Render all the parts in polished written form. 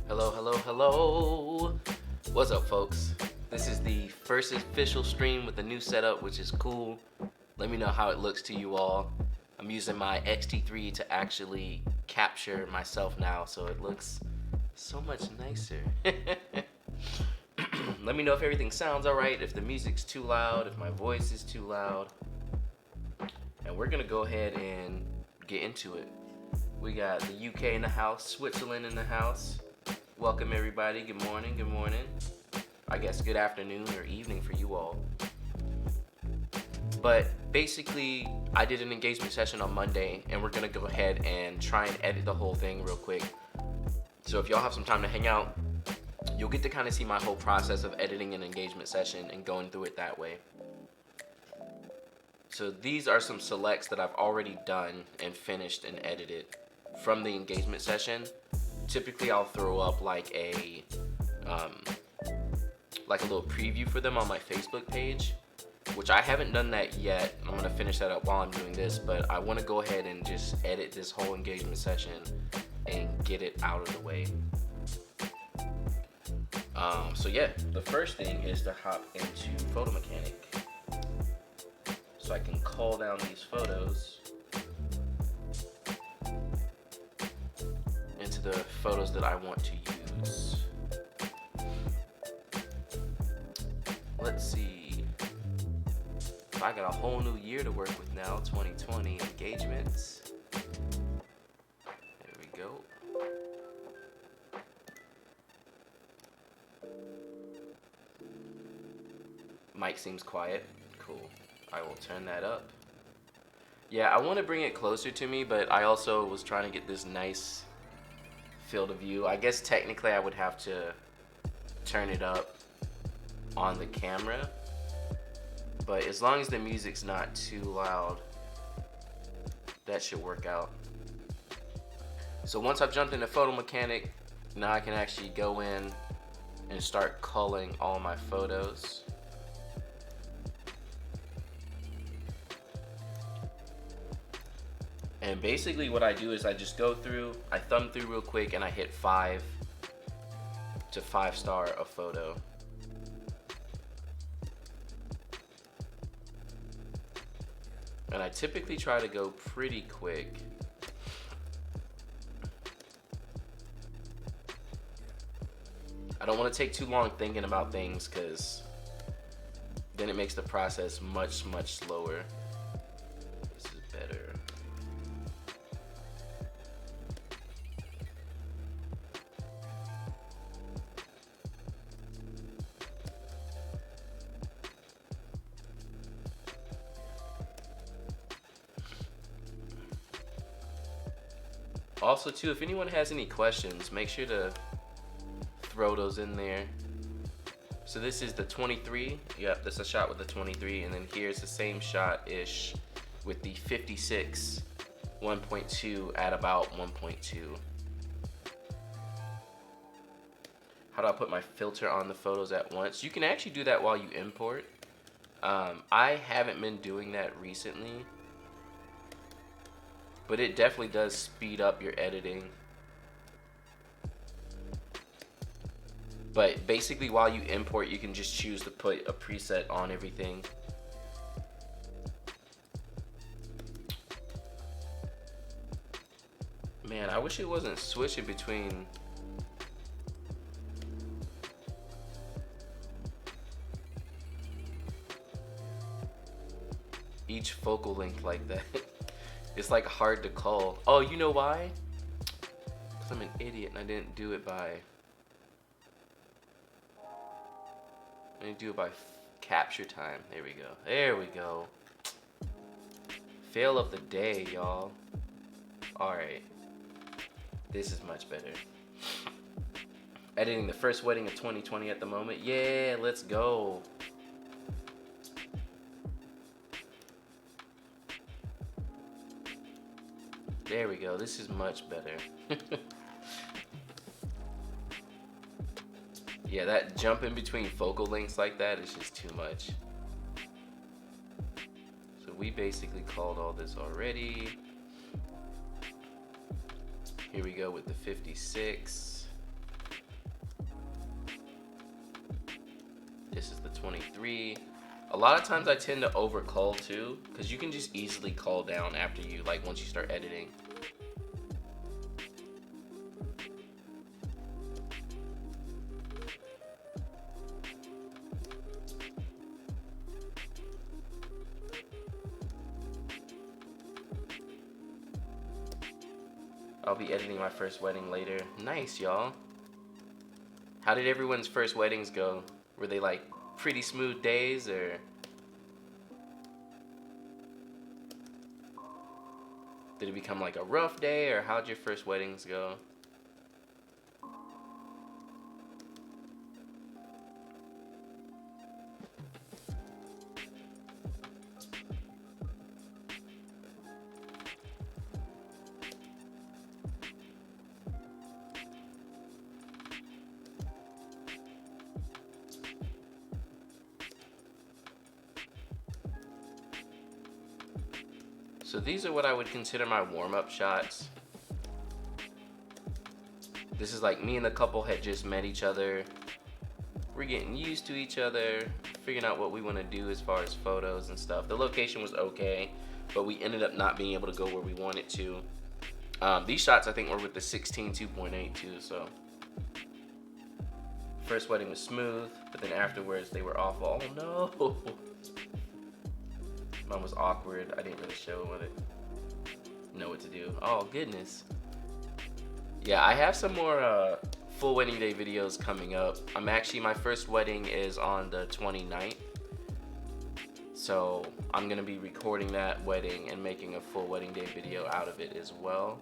Hello, hello, hello. What's up, folks? This is the first official stream with the new setup, which is cool. Let me know how it looks to you all. I'm using my X-T3 to actually capture myself now, so it looks so much nicer. Let me know if everything sounds alright, if the music's too loud, if my voice is too loud. And we're gonna go ahead and get into it. We got the UK in the house, Switzerland in the house. Welcome everybody, good morning, good morning. I guess good afternoon or evening for you all. But basically, I did an engagement session on Monday, and we're gonna go ahead and try and edit the whole thing real quick. So if y'all have some time to hang out, you'll get to kind of see my whole process of editing an engagement session and going through it that way. So these are some selects that I've already done and finished and edited from the engagement session. Typically I'll throw up like a little preview for them on my Facebook page, which I haven't done that yet. I'm gonna finish that up while I'm doing this, but I want to go ahead and just edit this whole engagement session and get it out of the way. So yeah, the first thing is to hop into Photo Mechanic so I can cull down these photos into the photos that I want to use. Let's see. I got a whole new year to work with now, 2020 engagements. There we go. Mic seems quiet. Cool. I will turn that up. Yeah, I want to bring it closer to me, but I also was trying to get this nice field of view. I guess technically I would have to turn it up on the camera, but as long as the music's not too loud, that should work out. So once I've jumped into Photo Mechanic, now I can actually go in and start culling all my photos. And basically what I do is I just go through, I thumb through real quick, and I hit 5 to 5 star a photo. And I typically try to go pretty quick. I don't want to take too long thinking about things, because then it makes the process much, much slower. This is better. Also too, if anyone has any questions, make sure to throw those in there. So this is the 23. Yep, that's a shot with the 23, and then here's the same shot-ish with the 56 1.2 at about 1.2. how do I put my filter on the photos at once? You can actually do that while you import. I haven't been doing that recently, but it definitely does speed up your editing. But basically while you import, you can just choose to put a preset on everything. Man, I wish it wasn't switching between each focal length like that. It's like hard to cull. Oh, you know why? Because I'm an idiot and I didn't do it by... I need to do it by capture time. There we go. There we go. Fail of the day, y'all. Alright. This is much better. Editing the first wedding of 2020 at the moment. Yeah, let's go. There we go. This is much better. Yeah, that jump in between focal lengths like that is just too much. So we basically called all this already. Here we go with the 56. This is the 23. A lot of times I tend to over cull too, because you can just easily cull down after you, like once you start editing. I'll be editing my first wedding later. Nice, y'all. How did everyone's first weddings go? Were they like pretty smooth days, or did it become like a rough day, or how'd your first weddings go? So these are what I would consider my warm-up shots. This is like me and the couple had just met each other. We're getting used to each other, figuring out what we want to do as far as photos and stuff. The location was okay, but we ended up not being able to go where we wanted to. These shots I think were with the 16 2.8 too, so. First wedding was smooth, but then afterwards they were awful. Oh no! Mine was awkward. I didn't really know what to do. Oh goodness. Yeah, I have some more full wedding day videos coming up. My first wedding is on the 29th. So I'm gonna be recording that wedding and making a full wedding day video out of it as well.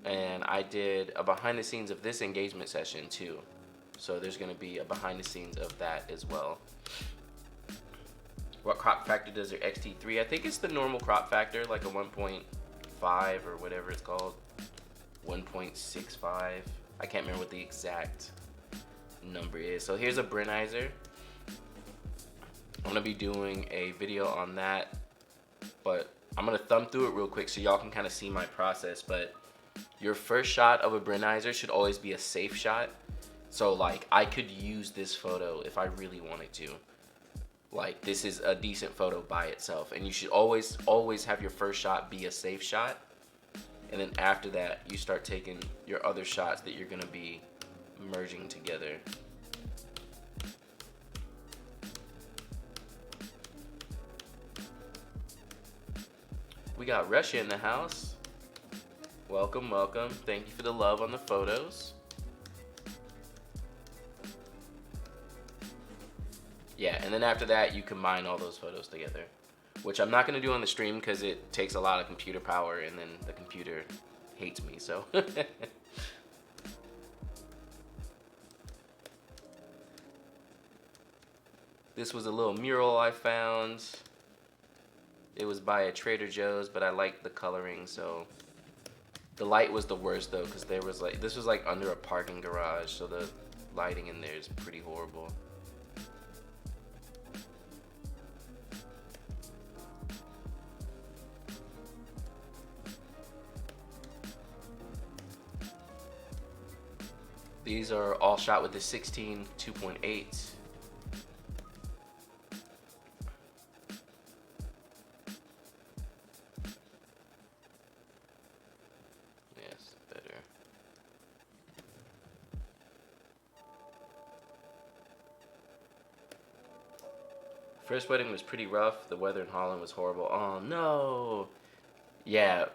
And I did a behind the scenes of this engagement session too. So there's gonna be a behind the scenes of that as well. What crop factor does your X-T3? I think it's the normal crop factor, like a 1.5 or whatever it's called. 1.65. I can't remember what the exact number is. So here's a Brenizer. I'm gonna be doing a video on that, but I'm gonna thumb through it real quick so y'all can kind of see my process. But your first shot of a Brenizer should always be a safe shot. So like I could use this photo if I really wanted to. Like this is a decent photo by itself, and you should always have your first shot be a safe shot, and then after that you start taking your other shots that you're gonna be merging together. We got Russia in the house. Welcome, welcome. Thank you for the love on the photos. Yeah, and then after that, you combine all those photos together, which I'm not gonna do on the stream because it takes a lot of computer power, and then the computer hates me, so. This was a little mural I found. It was by a Trader Joe's, but I liked the coloring, so The light was the worst though, because there was like, this was like under a parking garage, so the lighting in there is pretty horrible. These are all shot with the 16 2.8. Yes, better. First wedding was pretty rough. The weather in Holland was horrible. Oh no. Yeah,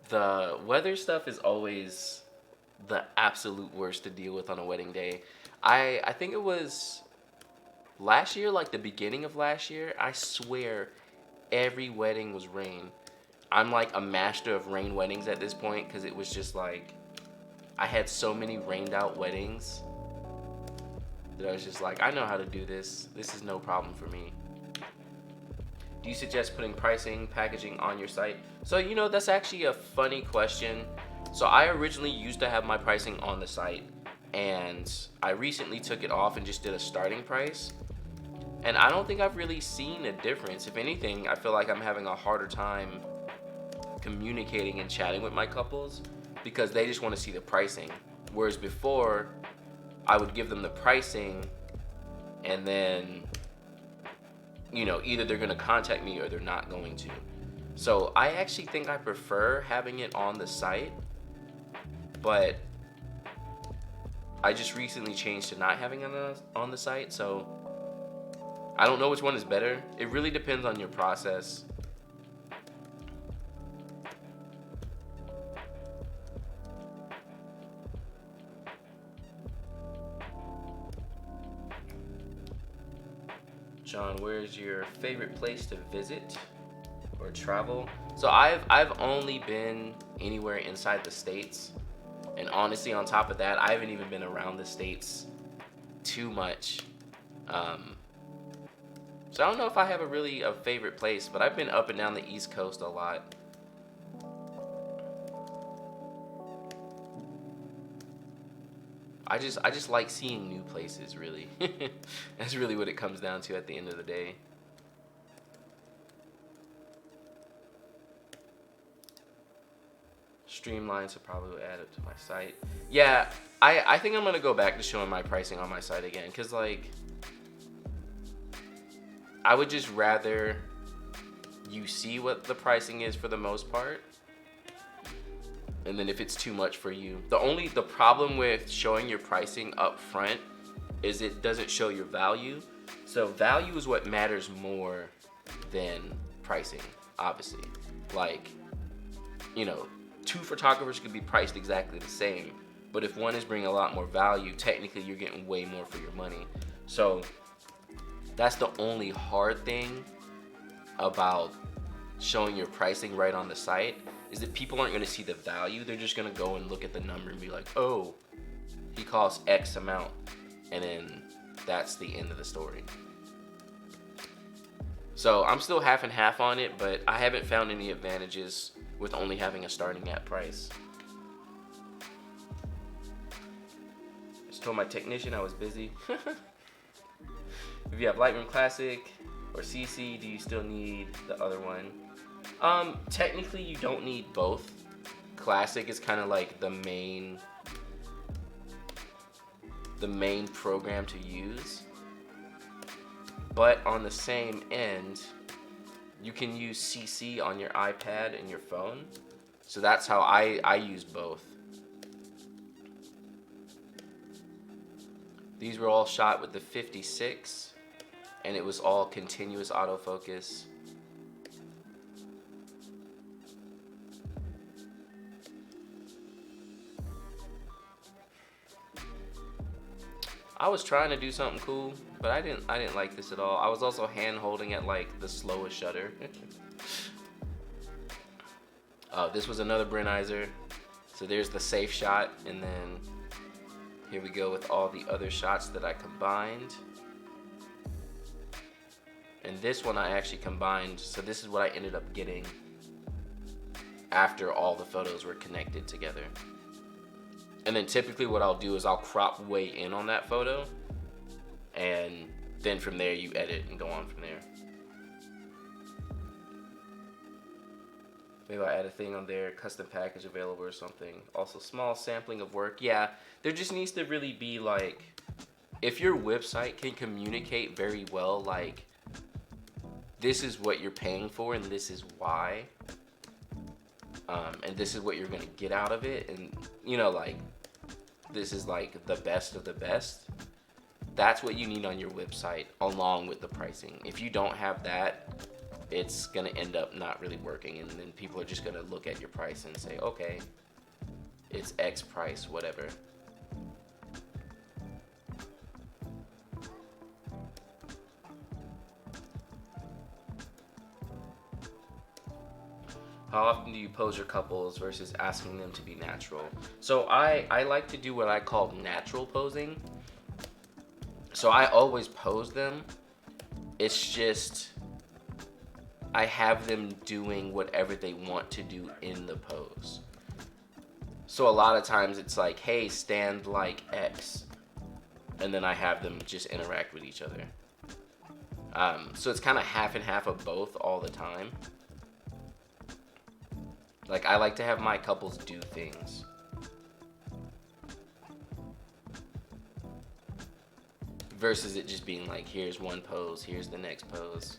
the weather stuff is always the absolute worst to deal with on a wedding day. I think it was last year, like the beginning of last year, I swear every wedding was rain. I'm like a master of rain weddings at this point, because it was just like I had so many rained out weddings that I was just like, I know how to do this. This is no problem for me. Do you suggest putting pricing, packaging on your site? So, you know, that's actually a funny question. So I originally used to have my pricing on the site, and I recently took it off and just did a starting price. And I don't think I've really seen a difference. If anything, I feel like I'm having a harder time communicating and chatting with my couples because they just want to see the pricing. Whereas before, I would give them the pricing and then, you know, either they're going to contact me or they're not going to. So I actually think I prefer having it on the site, but I just recently changed to not having it on the site, so I don't know which one is better. It really depends on your process. John, where's your favorite place to visit or travel? So I've only been anywhere inside the States. And honestly, on top of that, I haven't even been around the States too much. So I don't know if I have a favorite place, but I've been up and down the East Coast a lot. I just like seeing new places, really. That's really what it comes down to at the end of the day. Streamlines to probably add it to my site. Yeah, I think I'm gonna go back to showing my pricing on my site again, because like I would just rather you see what the pricing is for the most part, and then if it's too much for you, the problem with showing your pricing up front is it doesn't show your value. So value is what matters more than pricing, obviously. Like, you know, two photographers could be priced exactly the same, but if one is bringing a lot more value, technically you're getting way more for your money. So that's the only hard thing about showing your pricing right on the site, is that people aren't going to see the value. They're just going to go and look at the number and be like, oh, he costs X amount, and then that's the end of the story. So I'm still half and half on it, but I haven't found any advantages with only having a starting at price. Just told my technician I was busy. If you have Lightroom Classic or CC, do you still need the other one? Technically you don't need both. Classic is kind of like the main program to use. But on the same end, you can use CC on your iPad and your phone. So that's how I use both. These were all shot with the 56, and it was all continuous autofocus. I was trying to do something cool, but I didn't like this at all. I was also hand holding at like the slowest shutter. This was another Brenizer. So there's the safe shot, and then here we go with all the other shots that I combined. And this one I actually combined, so this is what I ended up getting after all the photos were connected together. And then typically what I'll do is I'll crop way in on that photo, and then from there you edit and go on from there. Maybe I'll add a thing on there, custom package available or something. Also, small sampling of work. Yeah, there just needs to really be like, if your website can communicate very well, like, this is what you're paying for and this is why, and this is what you're gonna get out of it, and you know, like, this is like the best of the best. That's what you need on your website along with the pricing. If you don't have that, it's gonna end up not really working, and then people are just gonna look at your price and say, okay, it's X price, whatever. How often do you pose your couples versus asking them to be natural? So I like to do what I call natural posing. So I always pose them. It's just I have them doing whatever they want to do in the pose. So a lot of times it's like, hey, stand like X. And then I have them just interact with each other. So it's kind of half and half of both all the time. Like, I like to have my couples do things. Versus it just being like, here's one pose, here's the next pose.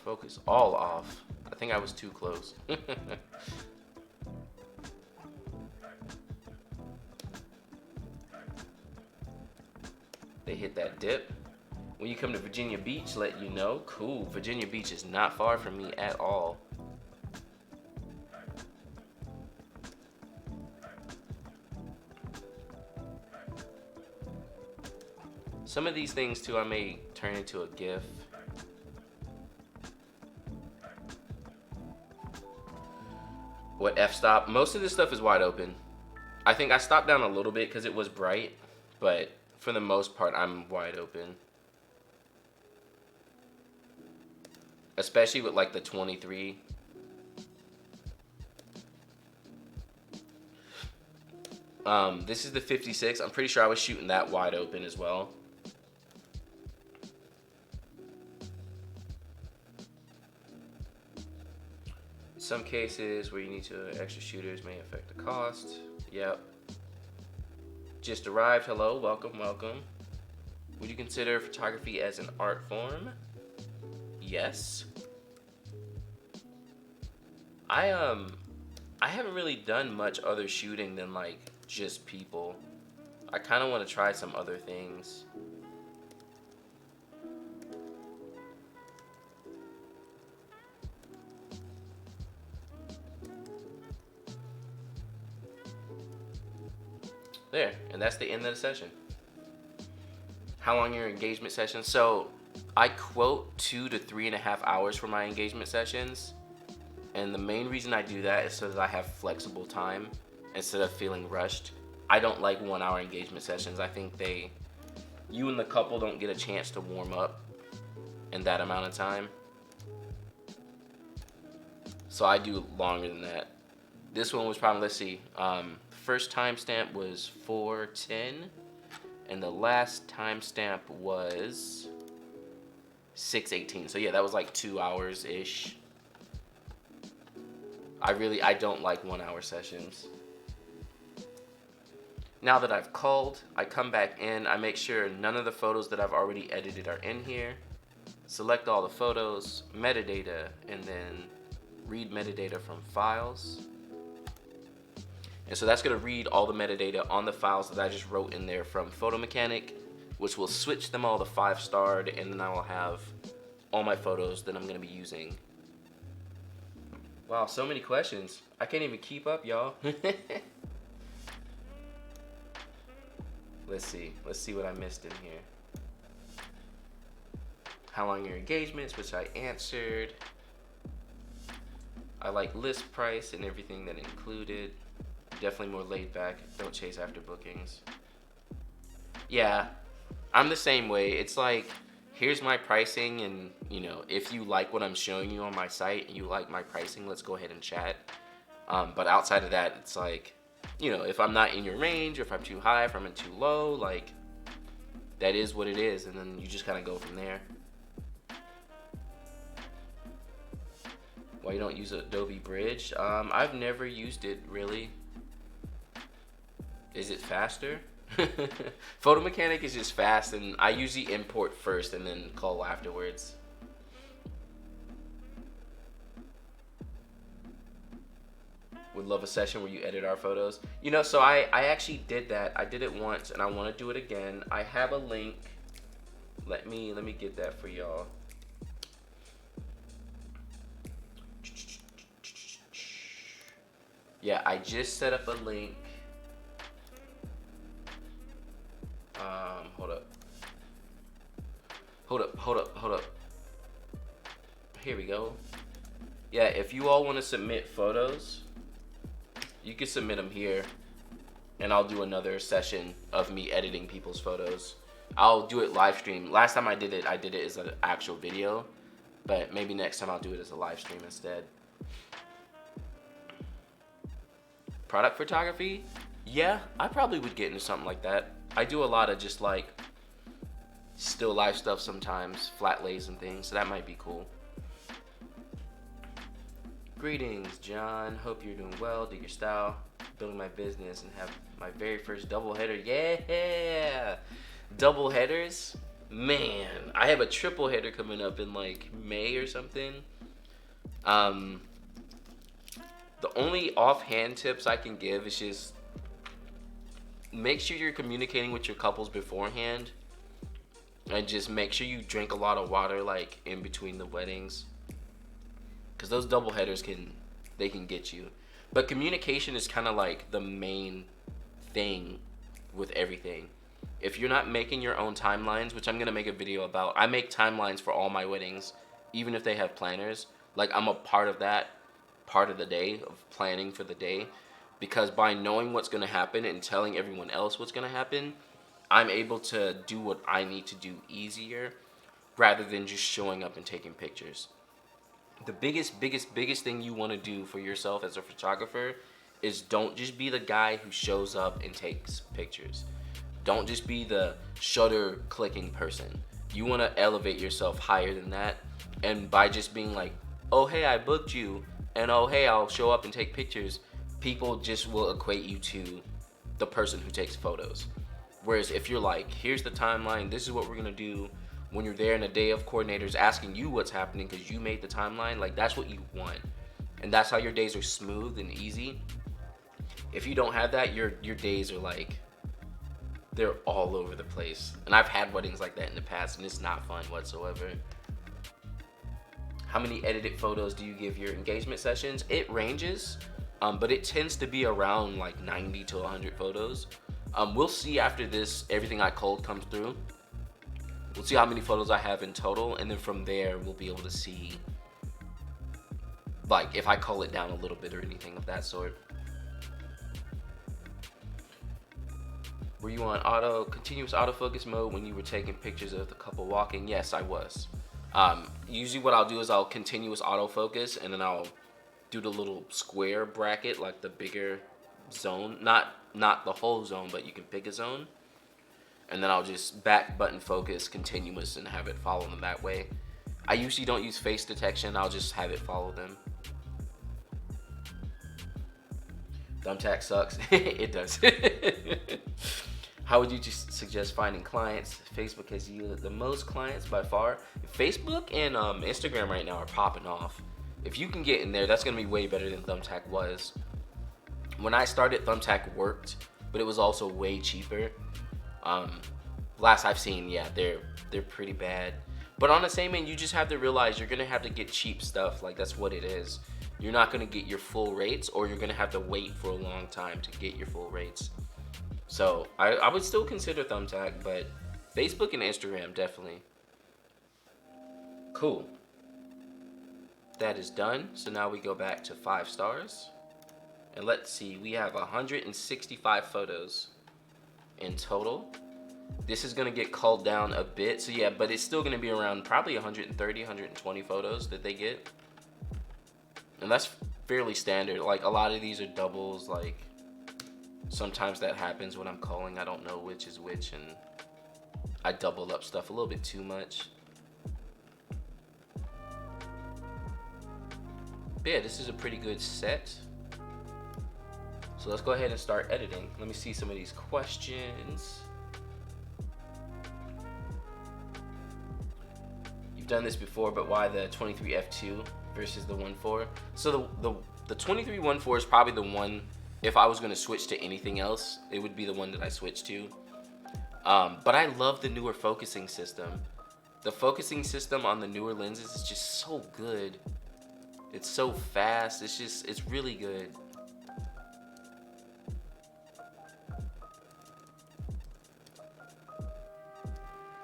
Focus all off. I think I was too close. They hit that dip. When you come to Virginia Beach, let you know. Cool. Virginia Beach is not far from me at all. Some of these things too I may turn into a GIF. What f-stop? Most of this stuff is wide open. I think I stopped down a little bit because it was bright, but for the most part, I'm wide open. Especially with like the 23. This is the 56. I'm pretty sure I was shooting that wide open as well. Some cases where you need to extra shooters may affect the cost. Yep. Just arrived. Hello, welcome, welcome. Would you consider photography as an art form? Yes. I haven't really done much other shooting than like just people. I kind of want to try some other things. There, and that's the end of the session. How long are your engagement sessions? So I quote 2 to 3.5 hours for my engagement sessions. And the main reason I do that is so that I have flexible time instead of feeling rushed. I don't like 1 hour engagement sessions. I think you and the couple don't get a chance to warm up in that amount of time. So I do longer than that. This one was probably, let's see, first timestamp was 4:10, and the last timestamp was 6:18. So yeah, that was like 2 hours ish. I don't like 1 hour sessions. Now that I've culled, I come back in, I make sure none of the photos that I've already edited are in here. Select all the photos, metadata, and then read metadata from files. And so that's gonna read all the metadata on the files that I just wrote in there from Photo Mechanic, which will switch them all to 5-starred, and then I will have all my photos that I'm gonna be using. Wow, so many questions. I can't even keep up, y'all. Let's see what I missed in here. How long are your engagements, which I answered. I like list price and everything that included. Definitely more laid back. Don't chase after bookings. Yeah, I'm the same way. It's like, here's my pricing, and you know, if you like what I'm showing you on my site and you like my pricing, let's go ahead and chat. But outside of that, it's like, you know, if I'm not in your range, or if I'm too high, if I'm too low, like, that is what it is, and then you just kind of go from there. Why you don't use Adobe Bridge? I've never used it, really. Is it faster? Photo Mechanic is just fast, and I usually import first and then cull afterwards. Would love a session where you edit our photos. You know, so I actually did that. I did it once, and I want to do it again. I have a link. Let me get that for y'all. Yeah, I just set up a link. Hold up. Here we go. Yeah, if you all want to submit photos, you can submit them here, and I'll do another session of me editing people's photos. I'll do it live stream. Last time I did it as an actual video, but maybe next time I'll do it as a live stream instead. Product photography? Yeah, I probably would get into something like that. I do a lot of just like still life stuff sometimes, flat lays and things, so that might be cool. Greetings, John. Hope you're doing well. Do your style, building my business, and have my very first double header. Yeah, double headers. Man, I have a triple header coming up in like May or something. The only offhand tips I can give is just make sure you're communicating with your couples beforehand, and just make sure you drink a lot of water like in between the weddings, because those double headers can get you. But communication is kind of like the main thing with everything. If you're not making your own timelines, which I'm gonna make a video about, I make timelines for all my weddings, even if they have planners. Like, I'm a part of that part of the day, of planning for the day, because by knowing what's gonna happen and telling everyone else what's gonna happen, I'm able to do what I need to do easier, rather than just showing up and taking pictures. The biggest thing you want to do for yourself as a photographer is don't just be the guy who shows up and takes pictures. Don't just be the shutter clicking person. You want to elevate yourself higher than that, and by just being like, oh hey, I booked you, and oh hey, I'll show up and take pictures, people just will equate you to the person who takes photos. Whereas if you're like, here's the timeline, this is what we're gonna do, when you're there in a day of coordinators asking you what's happening because you made the timeline, like, that's what you want. And that's how your days are smooth and easy. If you don't have that, your days are like, they're all over the place. And I've had weddings like that in the past, and it's not fun whatsoever. How many edited photos do you give your engagement sessions? It ranges, but it tends to be around like 90 to 100 photos. We'll see after this, everything I culled comes through. We'll see how many photos I have in total, and then from there, we'll be able to see, like, if I cull it down a little bit or anything of that sort. Were you on continuous autofocus mode when you were taking pictures of the couple walking? Yes, I was. Usually what I'll do is I'll continuous autofocus, and then I'll do the little square bracket, like the bigger zone. Not the whole zone, but you can pick a zone. And then I'll just back button focus continuous and have it follow them that way. I usually don't use face detection. I'll just have it follow them. Thumbtack sucks. It does. How would you just suggest finding clients? Facebook has yielded the most clients by far. Facebook and Instagram right now are popping off. If you can get in there, that's gonna be way better than Thumbtack was. When I started, Thumbtack worked, but it was also way cheaper. Last I've seen, yeah, they're pretty bad. But on the same end, you just have to realize you're gonna have to get cheap stuff. Like, that's what it is. You're not gonna get your full rates, or you're gonna have to wait for a long time to get your full rates. So I would still consider Thumbtack, but Facebook and Instagram definitely. Cool. That is done. So now we go back to 5 stars. And let's see, we have 165 photos in total. This is gonna get culled down a bit. So yeah, but it's still gonna be around probably 130, 120 photos that they get. And that's fairly standard. Like a lot of these are doubles. Like sometimes that happens when I'm culling. I don't know which is which and I double up stuff a little bit too much. But yeah, this is a pretty good set. So let's go ahead and start editing. Let me see some of these questions. You've done this before, but why the 23 f2 versus the 1.4? So the 23 1.4 is probably the one, if I was gonna switch to anything else, it would be the one that I switched to. But I love the newer focusing system. The focusing system on the newer lenses is just so good. It's so fast, it's really good.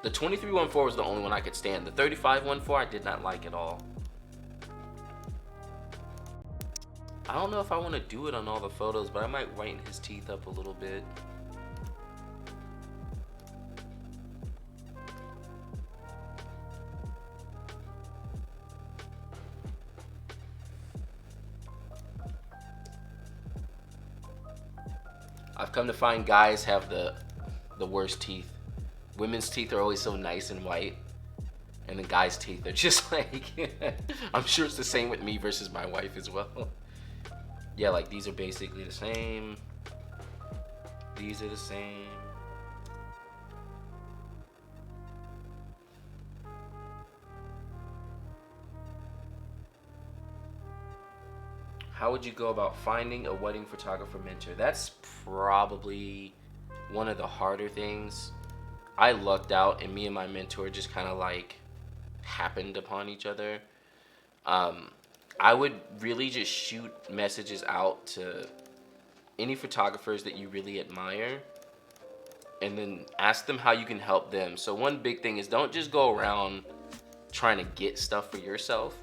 The 23 1.4 was the only one I could stand. The 35 1.4 I did not like at all. I don't know if I want to do it on all the photos, but I might whiten his teeth up a little bit. I've come to find guys have the worst teeth. Women's teeth are always so nice and white, and the guys' teeth are just like, I'm sure it's the same with me versus my wife as well. Yeah, like these are basically the same. These are the same. How would you go about finding a wedding photographer mentor? That's probably one of the harder things. I lucked out and me and my mentor just kind of like happened upon each other. I would really just shoot messages out to any photographers that you really admire and then ask them how you can help them. So one big thing is don't just go around trying to get stuff for yourself.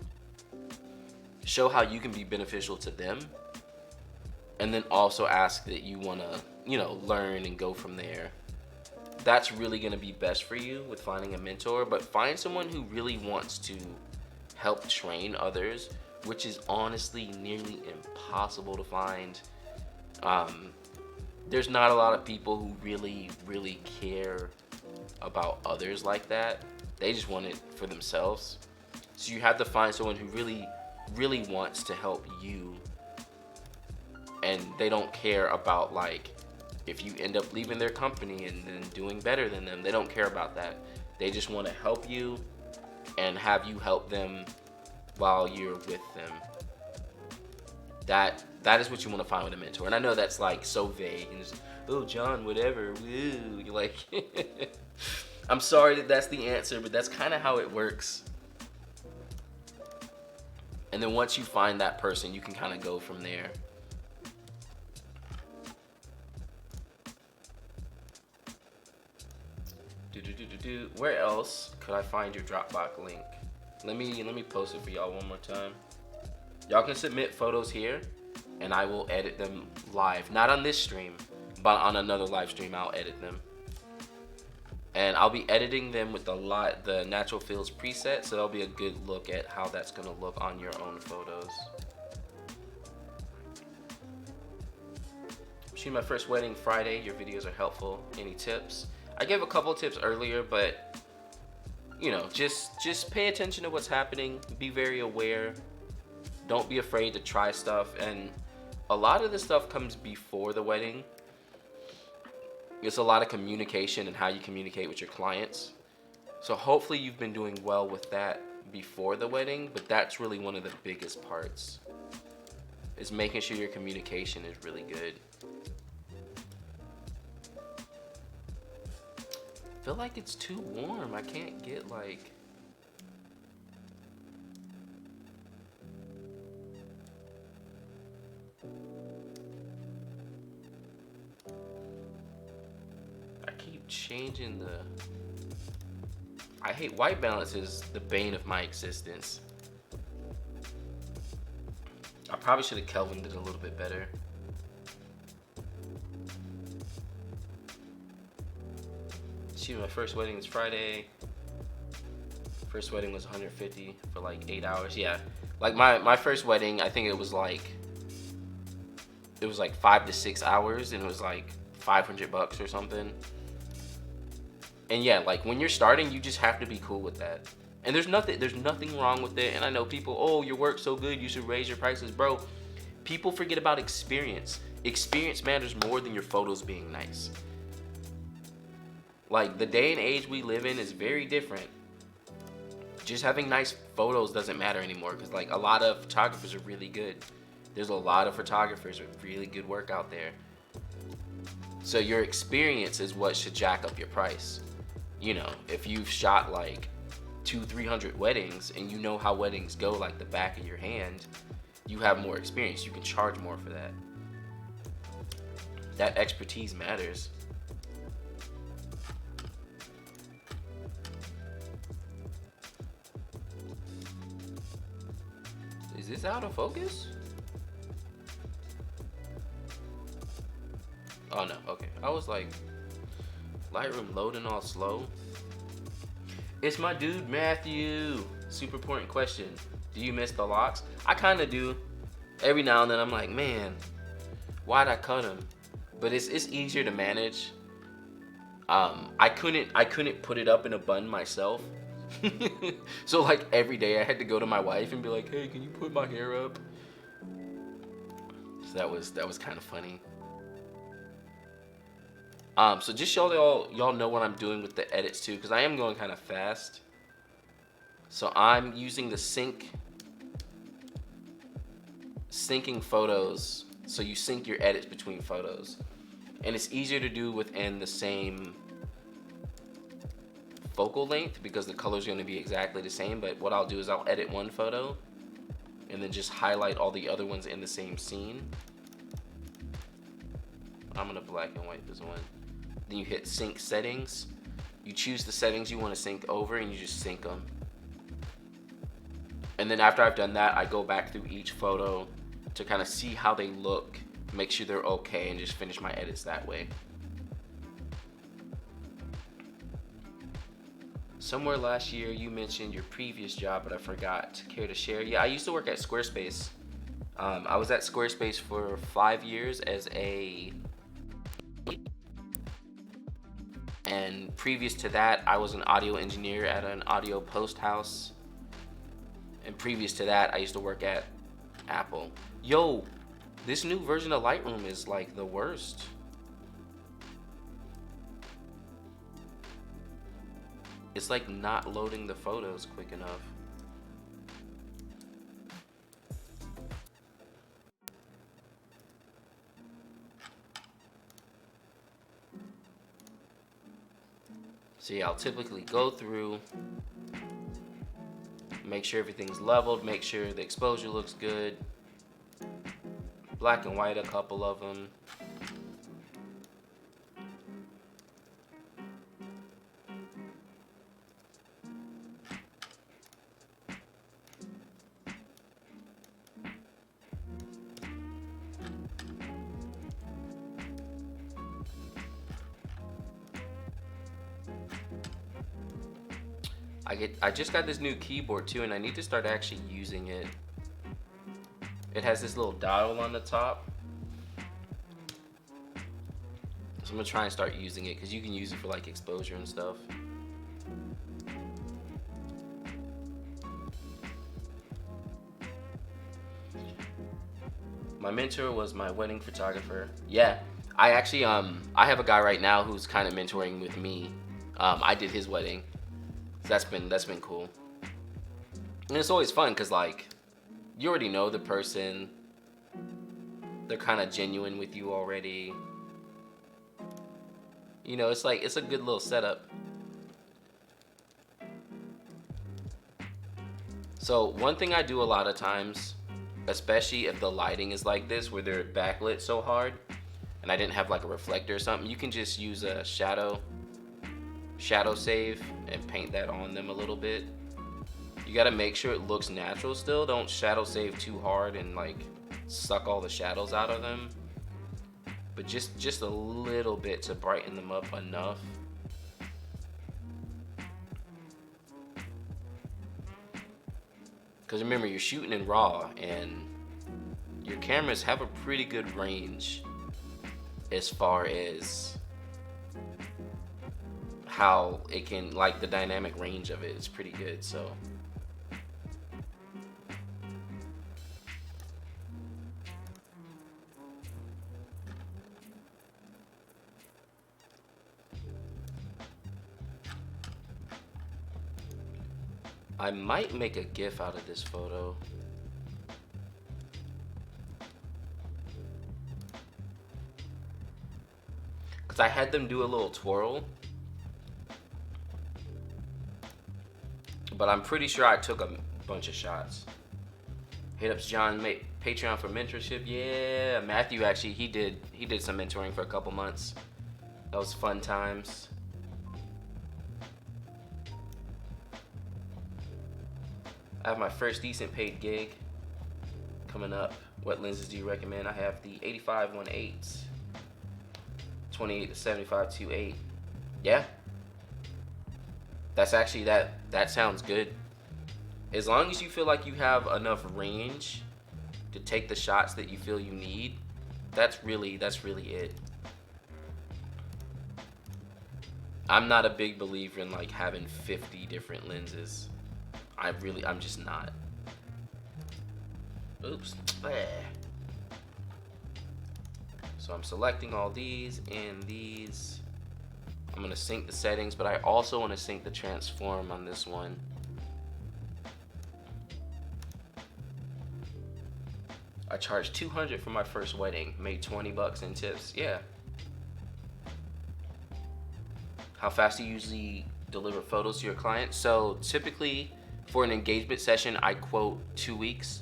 Show how you can be beneficial to them, and then also ask that you want to, you know, learn and go from there. That's really going to be best for you with finding a mentor, but find someone who really wants to help train others, which is honestly nearly impossible to find. There's not a lot of people who really care about others like that. They just want it for themselves. So you have to find someone who really wants to help you, and they don't care about like if you end up leaving their company and then doing better than them. They don't care about that. They just want to help you and have you help them while you're with them. That is what you want to find with a mentor. And I know that's like so vague and just, oh John, whatever, woo. You're like, I'm sorry that's the answer, but that's kind of how it works. And then once you find that person, you can kind of go from there. Where else could I find your Dropbox link? Let me post it for y'all one more time. Y'all can submit photos here, and I will edit them live. Not on this stream, but on another live stream, I'll edit them. And I'll be editing them with the natural fills preset, so that'll be a good look at how that's gonna look on your own photos. I'm shooting my first wedding Friday. Your videos are helpful. Any tips? I gave a couple tips earlier, but you know, just pay attention to what's happening. Be very aware. Don't be afraid to try stuff. And a lot of this stuff comes before the wedding. It's a lot of communication and how you communicate with your clients. So hopefully you've been doing well with that before the wedding, but that's really one of the biggest parts, is making sure your communication is really good. I feel like it's too warm. I can't get like... changing the... I hate white balance is the bane of my existence. probably should have Kelvined it a little bit better. Shoot, my first wedding was Friday. First wedding was 150 for like 8 hours. Yeah, like my first wedding, I think it was like 5 to 6 hours, and it was like $500 or something. And yeah, like when you're starting, you just have to be cool with that. And there's nothing wrong with it. And I know people, oh, your work's so good, you should raise your prices, bro. People forget about experience. Experience matters more than your photos being nice. Like, the day and age we live in is very different. Just having nice photos doesn't matter anymore, because like a lot of photographers are really good. There's a lot of photographers with really good work out there. So your experience is what should jack up your price. You know, if you've shot like 200-300 weddings and you know how weddings go like the back of your hand, you have more experience. You can charge more for that. That expertise matters. Is this out of focus? Oh no, okay. I was like, Lightroom loading all slow. It's my dude Matthew. Super important question. Do you miss the locks? I kind of do. Every now and then I'm like, man, why'd I cut them? But it's easier to manage. I couldn't put it up in a bun myself. So like every day I had to go to my wife and be like, hey, can you put my hair up? So that was kind of funny. So just y'all know what I'm doing with the edits too, because I am going kind of fast. So I'm using the syncing photos. So you sync your edits between photos, and it's easier to do within the same focal length because the color's going to be exactly the same. But what I'll do is I'll edit one photo and then just highlight all the other ones in the same scene. I'm gonna black and white this one. Then you hit sync settings. You choose the settings you want to sync over and you just sync them. And then after I've done that, I go back through each photo to kind of see how they look, make sure they're okay, and just finish my edits that way. Somewhere last year you mentioned your previous job, but I forgot. Care to share? Yeah, I used to work at Squarespace. I was at Squarespace for 5 years as a... And previous to that, I was an audio engineer at an audio post house. And previous to that, I used to work at Apple. Yo, this new version of Lightroom is like the worst. It's like not loading the photos quick enough. So yeah, I'll typically go through, make sure everything's leveled, make sure the exposure looks good. Black and white, a couple of them. I just got this new keyboard too, and I need to start actually using it. It has this little dial on the top. So I'm gonna try and start using it because you can use it for like exposure and stuff. My mentor was my wedding photographer. Yeah, I actually I have a guy right now who's kind of mentoring with me. I did his wedding. So that's been cool. And it's always fun because like you already know the person. They're kind of genuine with you already. You know, it's like it's a good little setup. So one thing I do a lot of times, especially if the lighting is like this where they're backlit so hard and I didn't have like a reflector or something, you can just use a shadow save and paint that on them a little bit. You got to make sure it looks natural still. Don't shadow save too hard and like suck all the shadows out of them, but just a little bit to brighten them up enough. Because remember, you're shooting in RAW, and your cameras have a pretty good range as far as how it can, like, the dynamic range of it is pretty good. So I might make a GIF out of this photo. Because I had them do a little twirl, but I'm pretty sure I took a bunch of shots. Hit up John, Patreon for mentorship. Yeah, Matthew actually, he did some mentoring for a couple months. That was fun times. I have my first decent paid gig coming up. What lenses do you recommend? I have the 85-1.8, 28-75 2.8. Yeah, that's actually, that sounds good. As long as you feel like you have enough range to take the shots that you feel you need, that's really it. I'm not a big believer in like having 50 different lenses. I'm just not. Oops. So I'm selecting all these and these. I'm gonna sync the settings, but I also want to sync the transform on this one. I charged $200 for my first wedding, made $20 in tips. Yeah. How fast do you usually deliver photos to your client? So typically for an engagement session, I quote 2 weeks.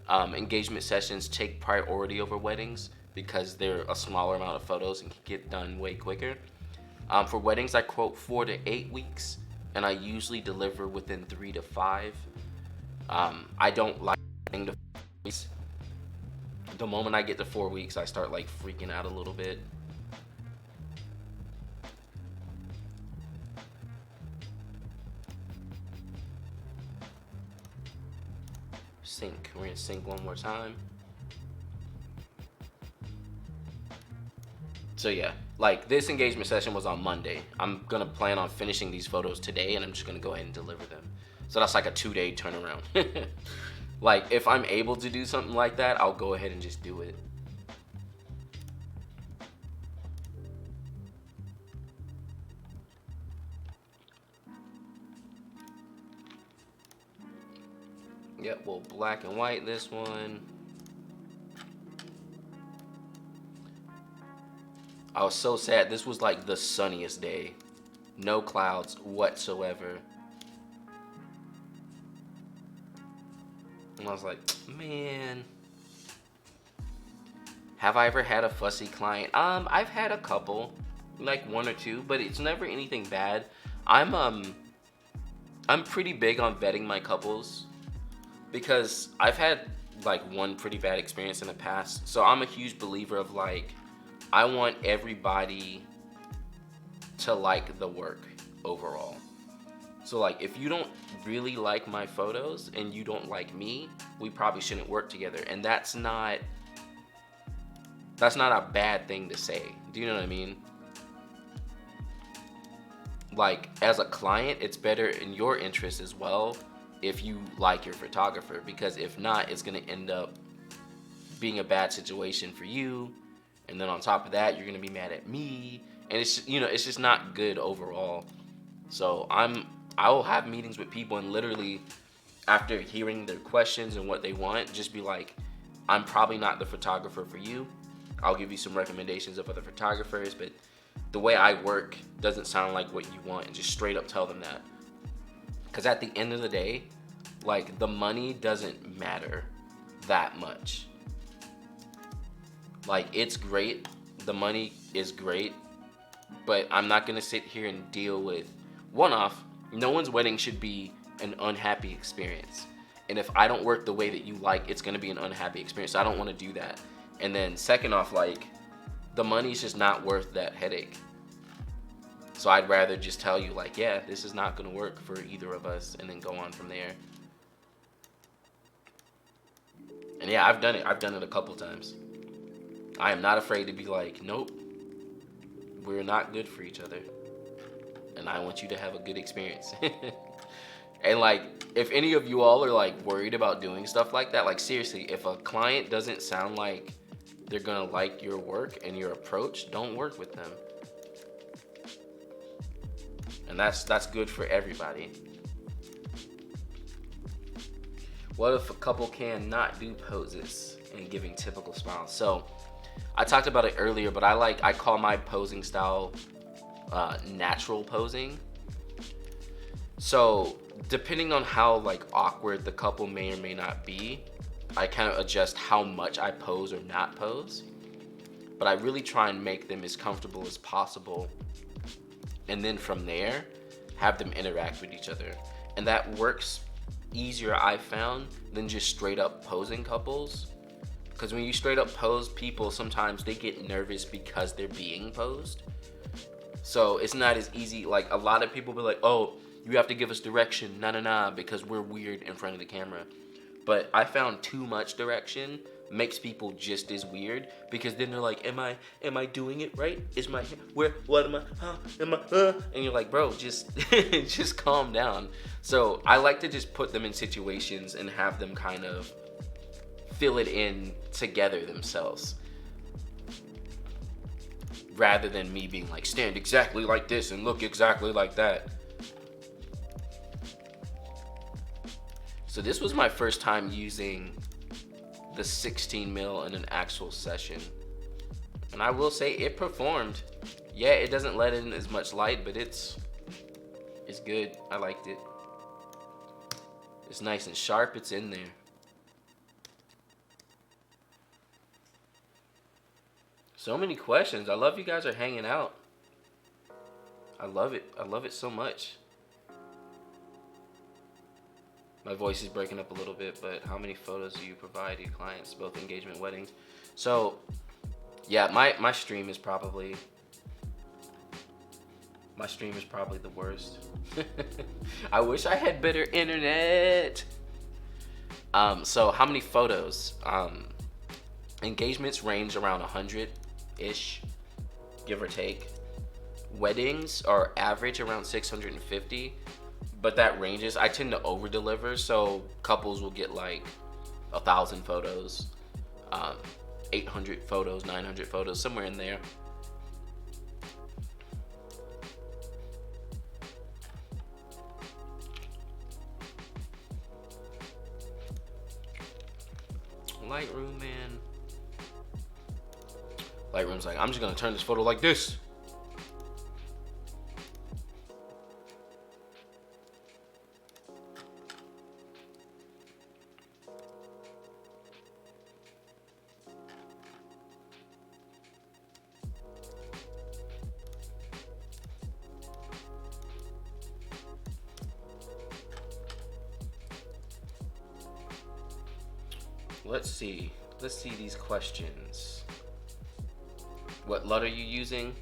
Engagement sessions take priority over weddings because they're a smaller amount of photos and can get done way quicker. For weddings, I quote 4 to 8 weeks, and I usually deliver within 3 to 5. I don't like the 4 weeks. The moment I get to 4 weeks, I start like freaking out a little bit. Sync. We're gonna sync one more time. So yeah, like this engagement session was on Monday. I'm gonna plan on finishing these photos today, and I'm just gonna go ahead and deliver them. So that's like a 2-day turnaround. Like if I'm able to do something like that, I'll go ahead and just do it. Yep, we'll black and white this one. I was so sad. This was like the sunniest day. No clouds whatsoever. And I was like, man. Have I ever had a fussy client? I've had a couple, like 1 or 2, but it's never anything bad. I'm pretty big on vetting my couples because I've had like one pretty bad experience in the past. So I'm a huge believer of like, I want everybody to like the work overall. So like if you don't really like my photos and you don't like me, we probably shouldn't work together. And that's not a bad thing to say. Do you know what I mean? Like as a client, it's better in your interest as well if you like your photographer, because if not, it's gonna end up being a bad situation for you. And then on top of that, you're gonna be mad at me. And it's, you know, it's just not good overall. So I will have meetings with people and literally after hearing their questions and what they want, just be like, I'm probably not the photographer for you. I'll give you some recommendations of other photographers, but the way I work doesn't sound like what you want, and just straight up tell them that. Because at the end of the day, like the money doesn't matter that much. Like it's great, the money is great, but I'm not gonna sit here and deal with one-off. No one's wedding should be an unhappy experience. And if I don't work the way that you like, it's gonna be an unhappy experience. So I don't want to do that. And then second off, like, the money's just not worth that headache. So I'd rather just tell you, like, yeah, this is not gonna work for either of us, and then go on from there. And yeah, I've done it. I've done it a couple times. I am not afraid to be like, nope, we're not good for each other, and I want you to have a good experience. And like, if any of you all are like worried about doing stuff like that, like seriously, if a client doesn't sound like they're gonna like your work and your approach, don't work with them. And that's good for everybody. What if a couple can not do poses and giving typical smiles? So I talked about it earlier, but I call my posing style natural posing. So depending on how like awkward the couple may or may not be, I kind of adjust how much I pose or not pose. But I really try and make them as comfortable as possible, and then from there have them interact with each other. And that works easier, I found, than just straight up posing couples. Because when you straight up pose people, sometimes they get nervous because they're being posed. So it's not as easy. Like, a lot of people be like, oh, you have to give us direction, nah, because we're weird in front of the camera. But I found too much direction makes people just as weird, because then they're like, am I doing it right? Is my, where, what am I, and you're like, bro, just just calm down. So I like to just put them in situations and have them kind of fill it in together themselves, rather than me being like, stand exactly like this and look exactly like that. So this was my first time using the 16 mil in an actual session, and I will say it performed. Yeah, it doesn't let in as much light, but it's good. I liked it. It's nice and sharp. It's in there. So many questions. I love you guys are hanging out. I love it. I love it so much. My voice is breaking up a little bit, but how many photos do you provide your clients, both engagement, weddings? So, yeah, my stream is probably the worst. I wish I had better internet. So how many photos? Engagements range around 100-ish, give or take. Weddings are average around 650. But that ranges. I tend to over deliver, so couples will get like 1,000 photos, 800 photos, 900 photos, somewhere in there. Lightroom, man. Lightroom's like, I'm just gonna turn this photo like this. Let's see these questions. What LUT are you using?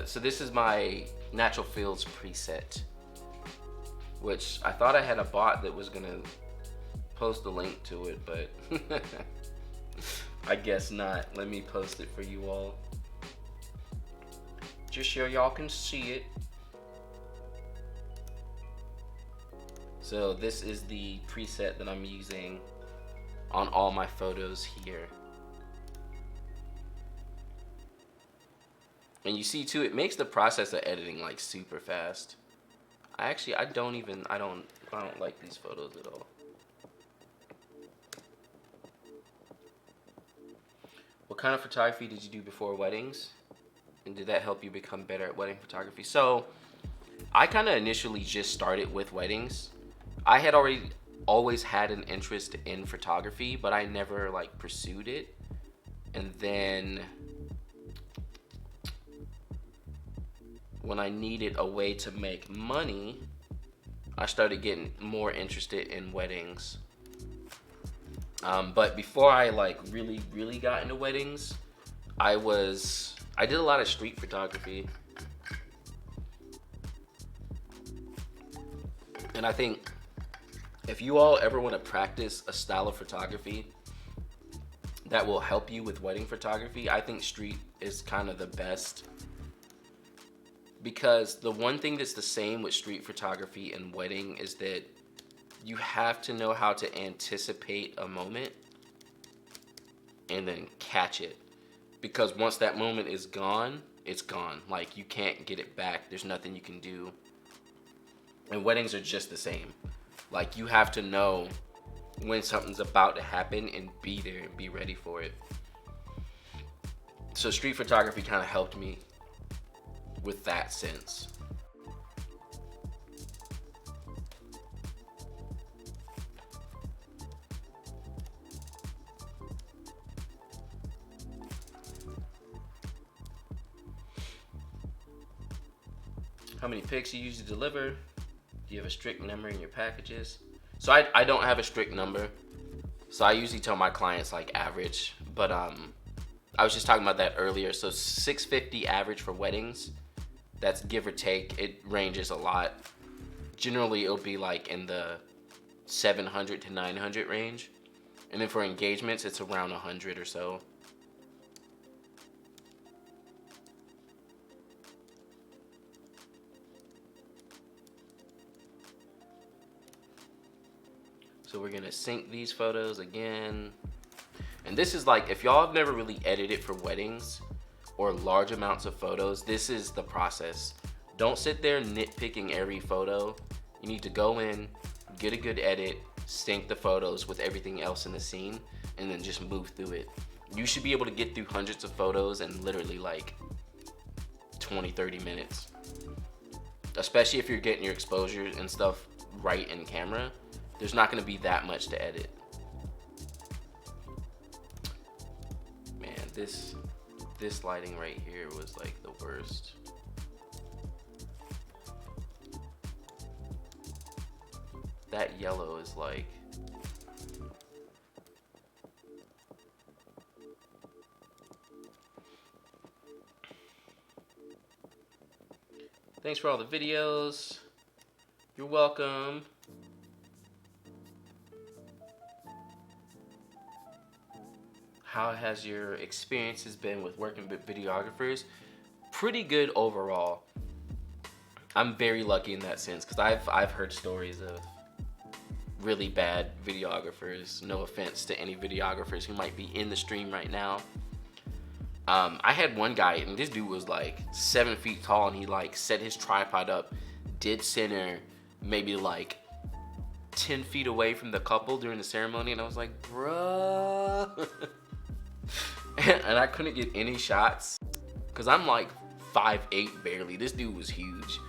So this is my natural fields preset, which I thought I had a bot that was gonna post a link to it, but I guess not. Let me post it for you all, just so y'all can see it. So this is the preset that I'm using on all my photos here. And you see too, it makes the process of editing like super fast. I don't like these photos at all. What kind of photography did you do before weddings? And did that help you become better at wedding photography? So I kind of initially just started with weddings. I had always had an interest in photography, but I never like pursued it. And then when I needed a way to make money, I started getting more interested in weddings. But before I like really got into weddings, I did a lot of street photography. And I think if you all ever want to practice a style of photography that will help you with wedding photography, I think street is kind of the best. Because the one thing that's the same with street photography and wedding is that you have to know how to anticipate a moment and then catch it. Because once that moment is gone, it's gone. Like, you can't get it back. There's nothing you can do. And weddings are just the same. Like, you have to know when something's about to happen and be there and be ready for it. So street photography kind of helped me with that sense. How many pics you usually deliver? Do you have a strict number in your packages? So I don't have a strict number. So I usually tell my clients like average, but I was just talking about that earlier. So 650 average for weddings. That's give or take. It ranges a lot. Generally, it'll be like in the 700 to 900 range. And then for engagements, it's around 100 or so. So we're gonna sync these photos again. And this is like, if y'all have never really edited for weddings or large amounts of photos, this is the process. Don't sit there nitpicking every photo. You need to go in, get a good edit, sync the photos with everything else in the scene, and then just move through it. You should be able to get through hundreds of photos in literally like 20, 30 minutes. Especially if you're getting your exposure and stuff right in camera. There's not gonna be that much to edit. Man, this lighting right here was like the worst. That yellow is like, thanks for all the videos. You're welcome. How has your experiences been with working with videographers? Pretty good overall. I'm very lucky in that sense because I've heard stories of really bad videographers. No offense to any videographers who might be in the stream right now. I had one guy, and this dude was like 7 feet tall, and he like set his tripod up, dead center, maybe like 10 feet away from the couple during the ceremony, and I was like, bruh. And I couldn't get any shots because I'm like 5'8" barely. This dude was huge.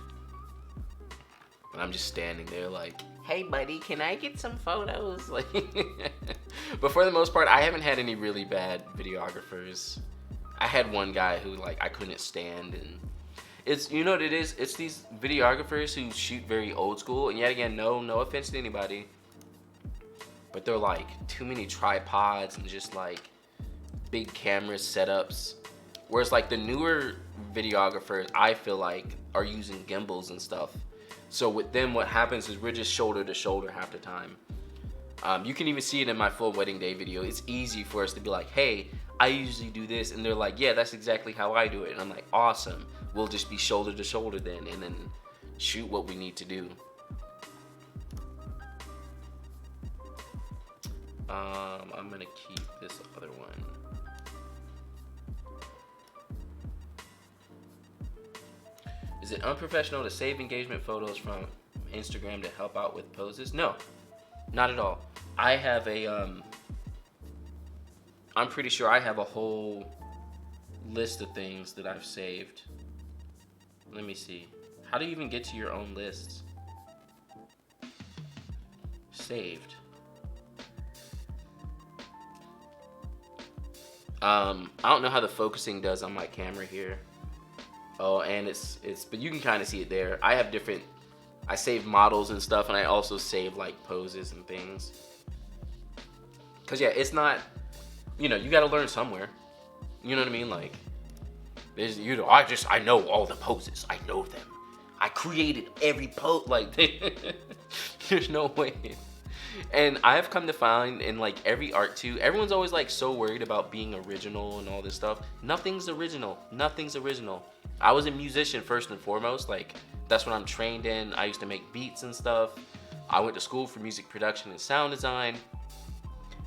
And I'm just standing there like, hey buddy, can I get some photos? Like, but for the most part, I haven't had any really bad videographers. I had one guy who like I couldn't stand, and it's, you know what it is? It's these videographers who shoot very old school, and yet again, no offense to anybody, but they're like too many tripods and just like big camera setups. Whereas like the newer videographers, I feel like, are using gimbals and stuff. So with them, what happens is we're just shoulder to shoulder half the time. You can even see it in my full wedding day video. It's easy for us to be like, hey, I usually do this. And they're like, yeah, that's exactly how I do it. And I'm like, awesome. We'll just be shoulder to shoulder then, and then shoot what we need to do. I'm gonna keep this other one. Is it unprofessional to save engagement photos from Instagram to help out with poses? No, not at all. I have a, I'm pretty sure I have a whole list of things that I've saved. Let me see. How do you even get to your own lists? Saved. I don't know how the focusing does on my camera here. Oh, and it's but you can kind of see it there. I have different, I save models and stuff, and I also save like poses and things. Cause yeah, it's not, you know, you got to learn somewhere. You know what I mean? Like, there's, you know, I know all the poses. I know them. I created every pose. Like, there's no way. And I've come to find in like every art too, everyone's always like so worried about being original and all this stuff. Nothing's original. Nothing's original. I was a musician first and foremost. Like, that's what I'm trained in. I used to make beats and stuff. I went to school for music production and sound design.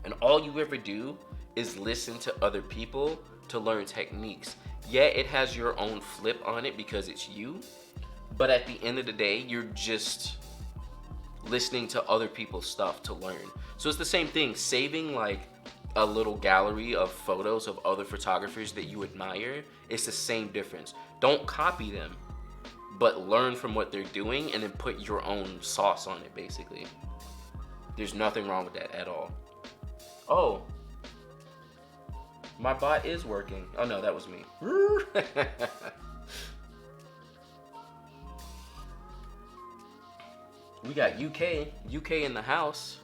And all you ever do is listen to other people to learn techniques. Yeah, it has your own flip on it because it's you. But at the end of the day, you're just listening to other people's stuff to learn. So it's the same thing, saving like a little gallery of photos of other photographers that you admire. It's the same difference. Don't copy them, but learn from what they're doing and then put your own sauce on it, basically. There's nothing wrong with that at all. Oh, my bot is working. Oh no, that was me. We got UK in the house.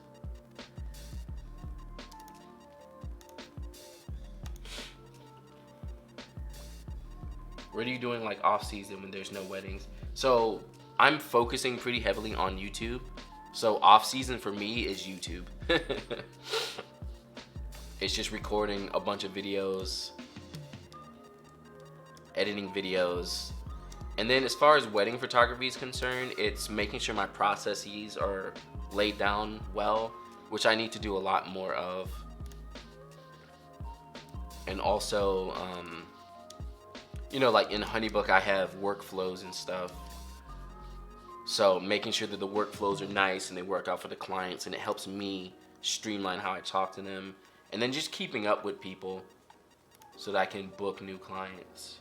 What are you doing like off season when there's no weddings? So I'm focusing pretty heavily on YouTube. So off season for me is YouTube. It's just recording a bunch of videos, editing videos. And then as far as wedding photography is concerned, it's making sure my processes are laid down well, which I need to do a lot more of. And also, you know, like in Honeybook, I have workflows and stuff. So making sure that the workflows are nice and they work out for the clients, and it helps me streamline how I talk to them. And then just keeping up with people so that I can book new clients.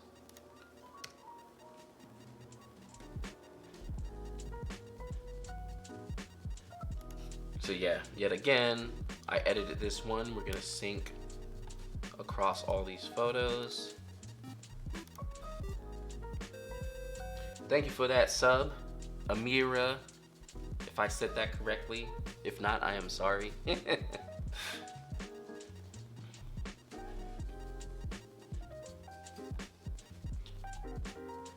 So yeah, yet again, I edited this one. We're gonna sync across all these photos. Thank you for that sub, Amira, if I said that correctly. If not, I am sorry.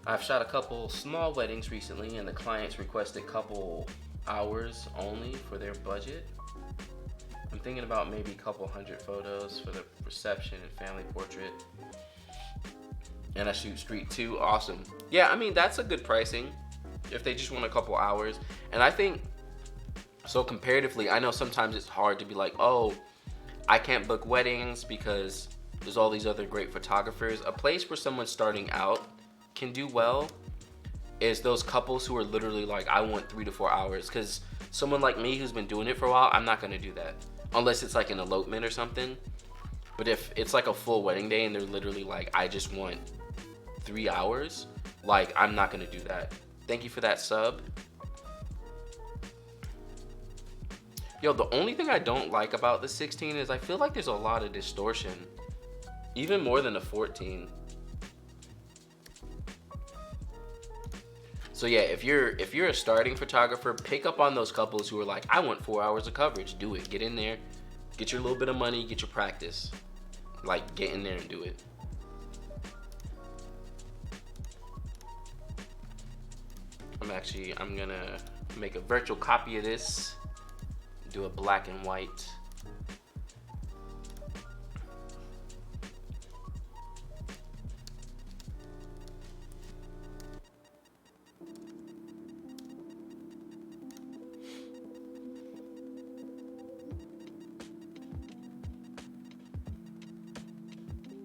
I've shot a couple small weddings recently, and the clients requested a couple hours only for their budget. I'm thinking about maybe a couple hundred photos for the reception and family portrait. And I shoot street too. Awesome. Yeah, I mean, that's a good pricing if they just want a couple hours. And I think, so comparatively, I know sometimes it's hard to be like, oh, I can't book weddings because there's all these other great photographers. A place where someone starting out can do well is those couples who are literally like, I want 3 to 4 hours. Because someone like me who's been doing it for a while, I'm not going to do that unless it's like an elopement or something. But if it's like a full wedding day and they're literally like, I just want 3 hours, like, I'm not going to do that. Thank you for that sub. Yo, the only thing I don't like about the 16 is I feel like there's a lot of distortion, even more than the 14. So yeah, if you're a starting photographer, pick up on those couples who are like, I want 4 hours of coverage. Do it. Get in there, get your little bit of money, get your practice. Like, get in there and do it. I'm gonna make a virtual copy of this, do a black and white.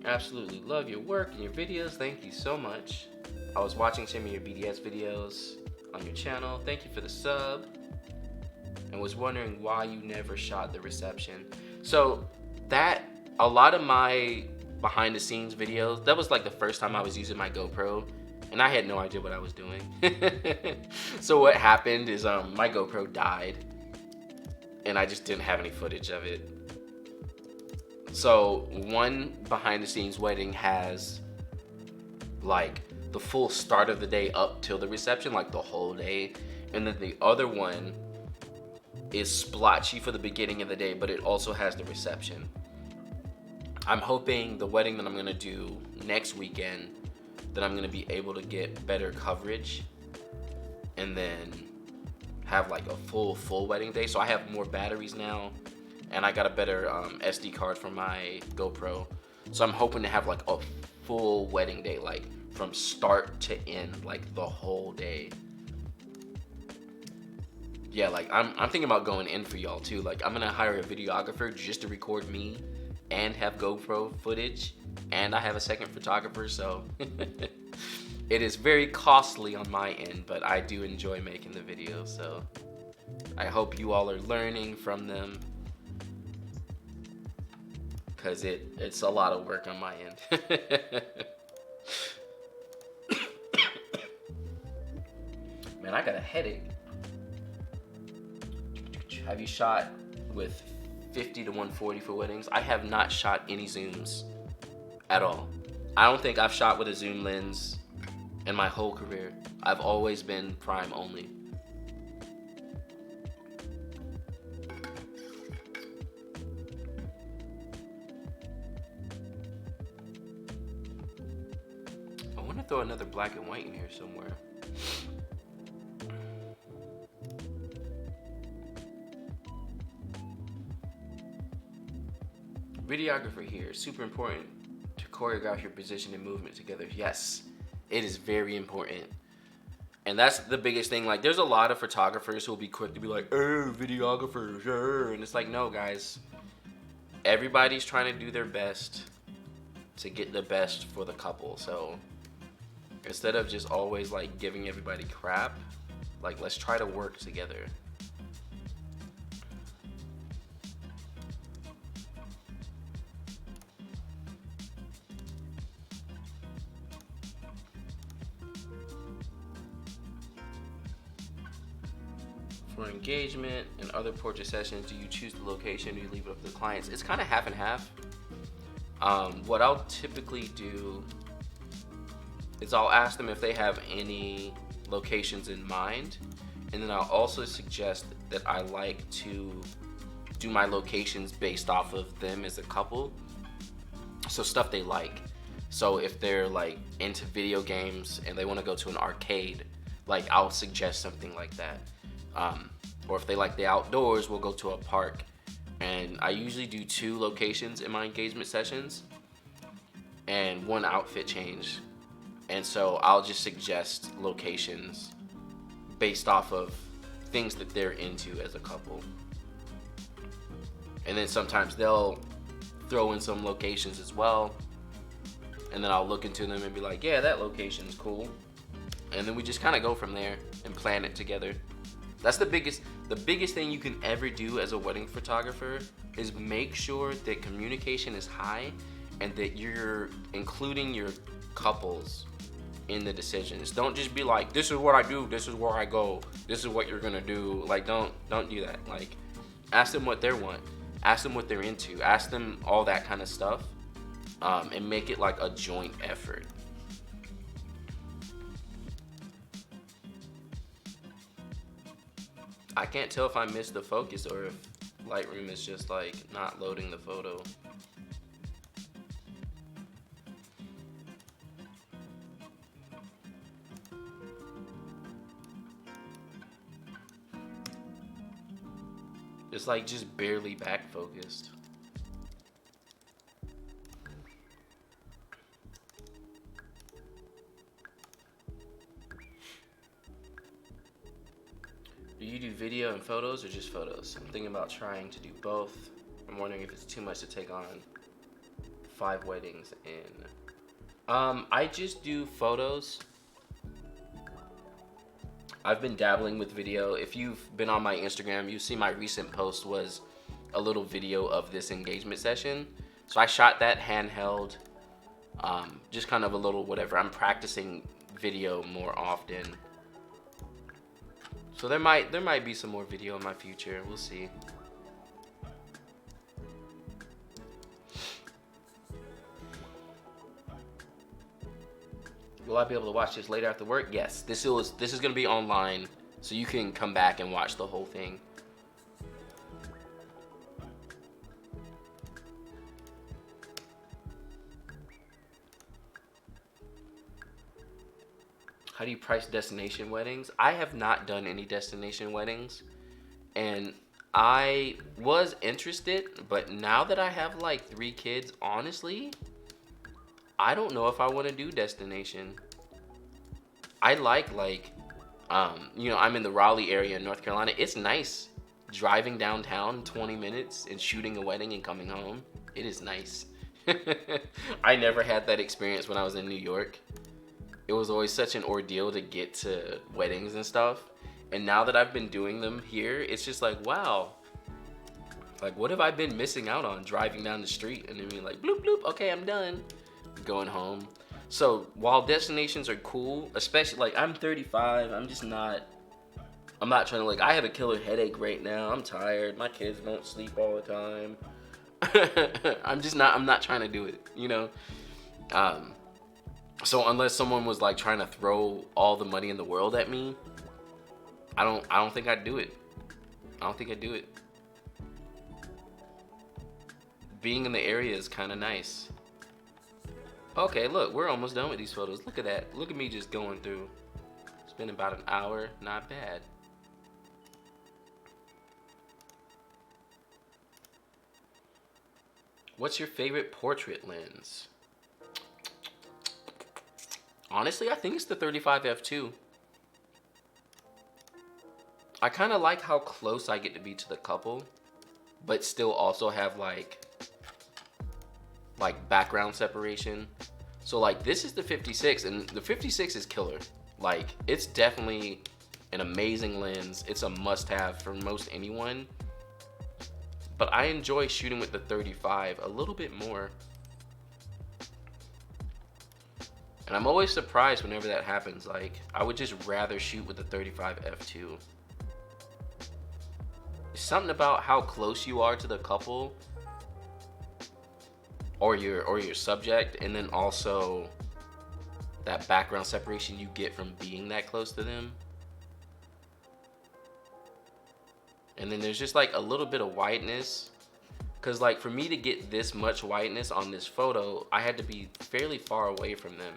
Absolutely love your work and your videos. Thank you so much. I was watching some of your BDS videos on your channel. Thank you for the sub. And was wondering why you never shot the reception. So that, a lot of my behind the scenes videos, that was like the first time I was using my GoPro, and I had no idea what I was doing. So what happened is my GoPro died and I just didn't have any footage of it. So one behind the scenes wedding has like the full start of the day up till the reception, like the whole day. And then the other one is splotchy for the beginning of the day, but it also has the reception. I'm hoping the wedding that I'm gonna do next weekend, that I'm gonna be able to get better coverage and then have like a full wedding day. So I have more batteries now, and I got a better SD card for my GoPro. So I'm hoping to have like a full wedding day, like from start to end, like the whole day. Yeah, like I'm thinking about going in for y'all too. Like I'm gonna hire a videographer just to record me and have GoPro footage, and I have a second photographer, so it is very costly on my end, but I do enjoy making the videos, so I hope you all are learning from them, because it's a lot of work on my end. Man, I got a headache. Have you shot with 50 to 140 for weddings? I have not shot any zooms at all. I don't think I've shot with a zoom lens in my whole career. I've always been prime only. I want to throw another black and white in here somewhere. Videographer here, super important to choreograph your position and movement together. Yes, it is very important. And that's the biggest thing. Like, there's a lot of photographers who will be quick to be like, oh, videographers, and it's like, no, guys. Everybody's trying to do their best to get the best for the couple. So instead of just always like giving everybody crap, like, let's try to work together. For engagement and other portrait sessions, do you choose the location, do you leave it up to the clients? It's kind of half and half. What I'll typically do is I'll ask them if they have any locations in mind, and then I'll also suggest that I like to do my locations based off of them as a couple. So stuff they like. So if they're like into video games and they want to go to an arcade, like I'll suggest something like that. Or if they like the outdoors, we'll go to a park. And I usually do 2 locations in my engagement sessions and 1 outfit change. And so I'll just suggest locations based off of things that they're into as a couple. And then sometimes they'll throw in some locations as well. And then I'll look into them and be like, yeah, that location's cool. And then we just kind of go from there and plan it together. That's the biggest thing you can ever do as a wedding photographer, is make sure that communication is high and that you're including your couples in the decisions. Don't just be like, this is what I do, this is where I go, this is what you're gonna do. Like, don't do that. Like, ask them what they want, ask them what they're into, ask them all that kind of stuff, and make it like a joint effort. I can't tell if I missed the focus or if Lightroom is just like not loading the photo. It's like just barely back focused. Do you do video and photos or just photos? I'm thinking about trying to do both. I'm wondering if it's too much to take on 5 weddings in. I just do photos. I've been dabbling with video. If you've been on my Instagram, you see my recent post was a little video of this engagement session. So I shot that handheld, just kind of a little whatever. I'm practicing video more often. So there might be some more video in my future. We'll see. Will I be able to watch this later after work? Yes. This is gonna be online, so you can come back and watch the whole thing. How do you price destination weddings? I have not done any destination weddings, and I was interested, but now that I have like 3 kids, honestly, I don't know if I want to do destination. I like you know, I'm in the Raleigh area in North Carolina. It's nice driving downtown 20 minutes and shooting a wedding and coming home. It is nice. I never had that experience when I was in New York. It was always such an ordeal to get to weddings and stuff. And now that I've been doing them here, it's just like, wow. Like, what have I been missing out on driving down the street and then being like, bloop, bloop, okay, I'm done. Going home. So while destinations are cool, especially like I'm 35, I'm not trying to like, I have a killer headache right now. I'm tired. My kids don't sleep all the time. I'm not trying to do it, you know? So unless someone was like trying to throw all the money in the world at me, I don't think I'd do it. I don't think I'd do it. Being in the area is kind of nice. Okay, look, we're almost done with these photos. Look at that. Look at me just going through. It's been about an hour. Not bad. What's your favorite portrait lens? Honestly, I think it's the 35 f2. I kind of like how close I get to be to the couple, but still also have like background separation. So like this is the 56, and the 56 is killer. Like it's definitely an amazing lens. It's a must-have for most anyone. But I enjoy shooting with the 35 a little bit more. And I'm always surprised whenever that happens. Like I would just rather shoot with the 35 f2. There's something about how close you are to the couple or your subject, and then also that background separation you get from being that close to them. And then there's just like a little bit of whiteness, because like for me to get this much whiteness on this photo, I had to be fairly far away from them.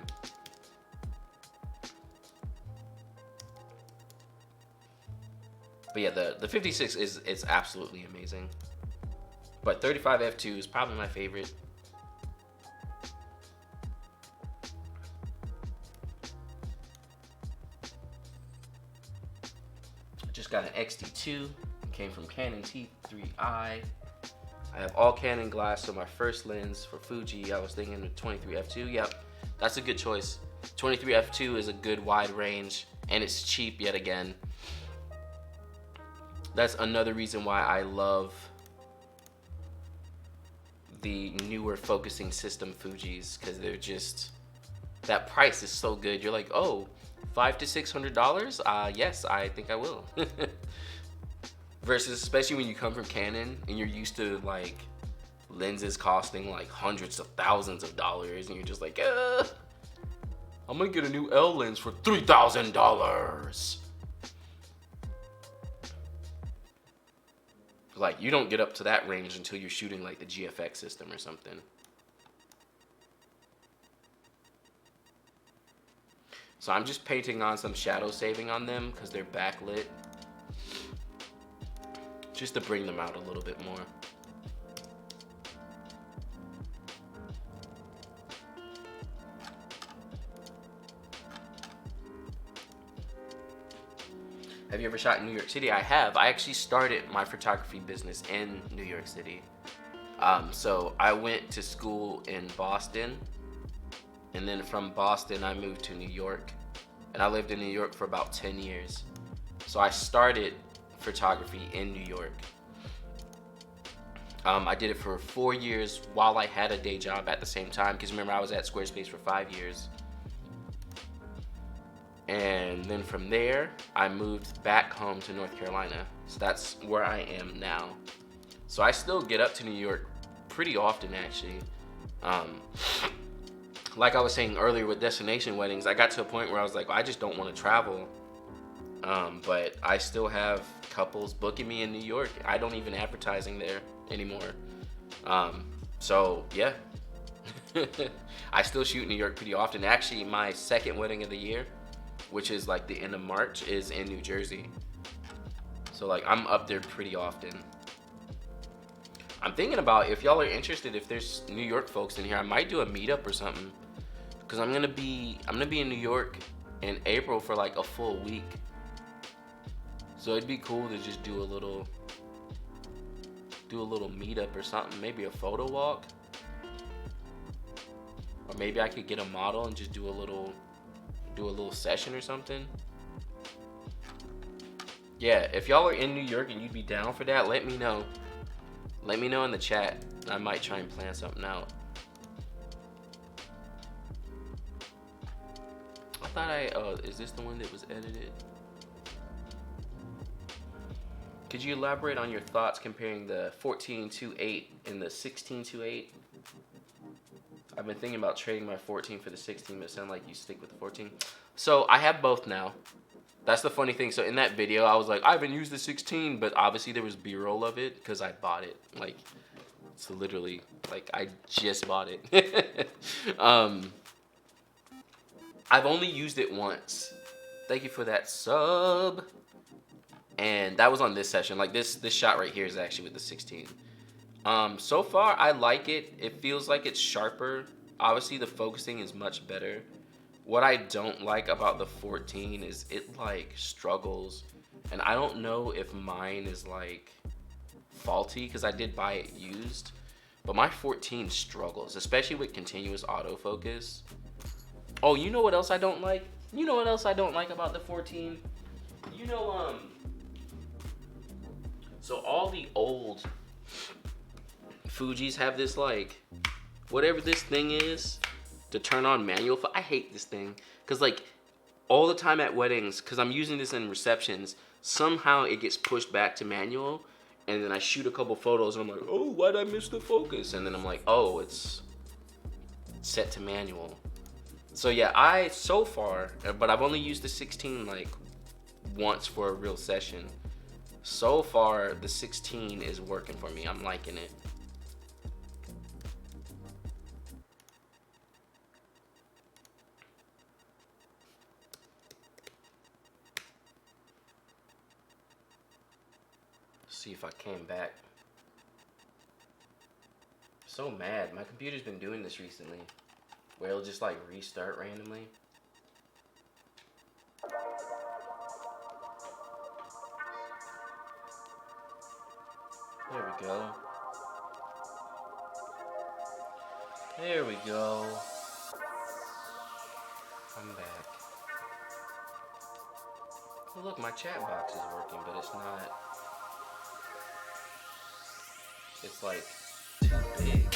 But yeah, the 56 is absolutely amazing. But 35 f2 is probably my favorite. Just got an XT2, came from Canon T3i. I have all Canon glass, so my first lens for Fuji, I was thinking of 23 f2. Yep, that's a good choice. 23 f2 is a good wide range, and it's cheap yet again. That's another reason why I love the newer focusing system Fujis, because they're just, that price is so good. You're like, oh, $500 to $600? Yes, I think I will. Versus, especially when you come from Canon and you're used to like lenses costing like hundreds of thousands of dollars, and you're just like, I'm gonna get a new L lens for $3,000. Like, you don't get up to that range until you're shooting like the GFX system or something. So I'm just painting on some shadow saving on them because they're backlit, just to bring them out a little bit more. Have you ever shot in New York City? I have. I actually started my photography business in New York City. So I went to school in Boston, and then from Boston I moved to New York, and I lived in New York for about 10 years. So I started photography in New York. I did it for 4 years while I had a day job at the same time, because remember, I was at Squarespace for 5 years. And then from there, I moved back home to North Carolina. So that's where I am now. So I still get up to New York pretty often, actually. Like I was saying earlier with destination weddings, I got to a point where I was like, well, I just don't want to travel. But I still have couples booking me in New York. I don't even advertising there anymore. So yeah, I still shoot in New York pretty often. Actually, my second wedding of the year, which is like the end of March, is in New Jersey. So like I'm up there pretty often. I'm thinking about, if y'all are interested, if there's New York folks in here, I might do a meetup or something. Cause I'm gonna be in New York in April for like a full week. So it'd be cool to just do a little meetup or something, maybe a photo walk. Or maybe I could get a model and just do a little session or something. Yeah, if y'all are in New York and you'd be down for that, let me know. Let me know in the chat. I might try and plan something out. I thought is this the one that was edited? Could you elaborate on your thoughts comparing the 14:2:8 and the 16:2:8? I've been thinking about trading my 14 for the 16, but it sounds like you stick with the 14. So I have both now. That's the funny thing. So in that video, I was like, I haven't used the 16, but obviously there was B-roll of it because I bought it. Like, so literally, like I just bought it. I've only used it once. Thank you for that sub. And that was on this session. Like this shot right here is actually with the 16. So far I like it. It feels like it's sharper. Obviously the focusing is much better. What I don't like about the 14 is it like struggles. And I don't know if mine is like faulty because I did buy it used. But my 14 struggles, especially with continuous autofocus. Oh, you know what else I don't like? You know what else I don't like about the 14? You know, so all the old Fujis have this like, whatever this thing is to turn on manual. I hate this thing because like all the time at weddings, because I'm using this in receptions, somehow it gets pushed back to manual, and then I shoot a couple photos and I'm like, oh, why'd I miss the focus? And then I'm like, oh, it's set to manual. So yeah, so far, but I've only used the 16 like once for a real session. So far, the 16 is working for me. I'm liking it. Let's see if I came back. So mad. My computer's been doing this recently, where it'll just like restart randomly. There we go. There we go. I'm back. Oh look, my chat box is working, but it's not. It's like too big.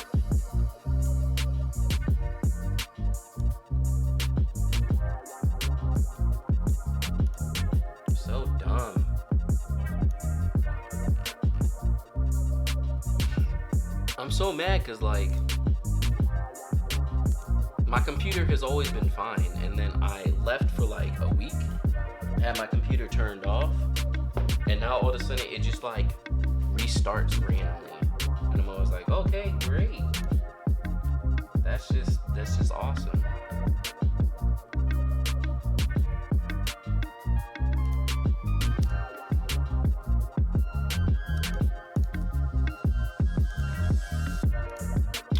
So dumb. I'm so mad because like my computer has always been fine, and then I left for like a week, had my computer turned off, and now all of a sudden it just like restarts randomly, and I'm always like, okay, great, that's just awesome.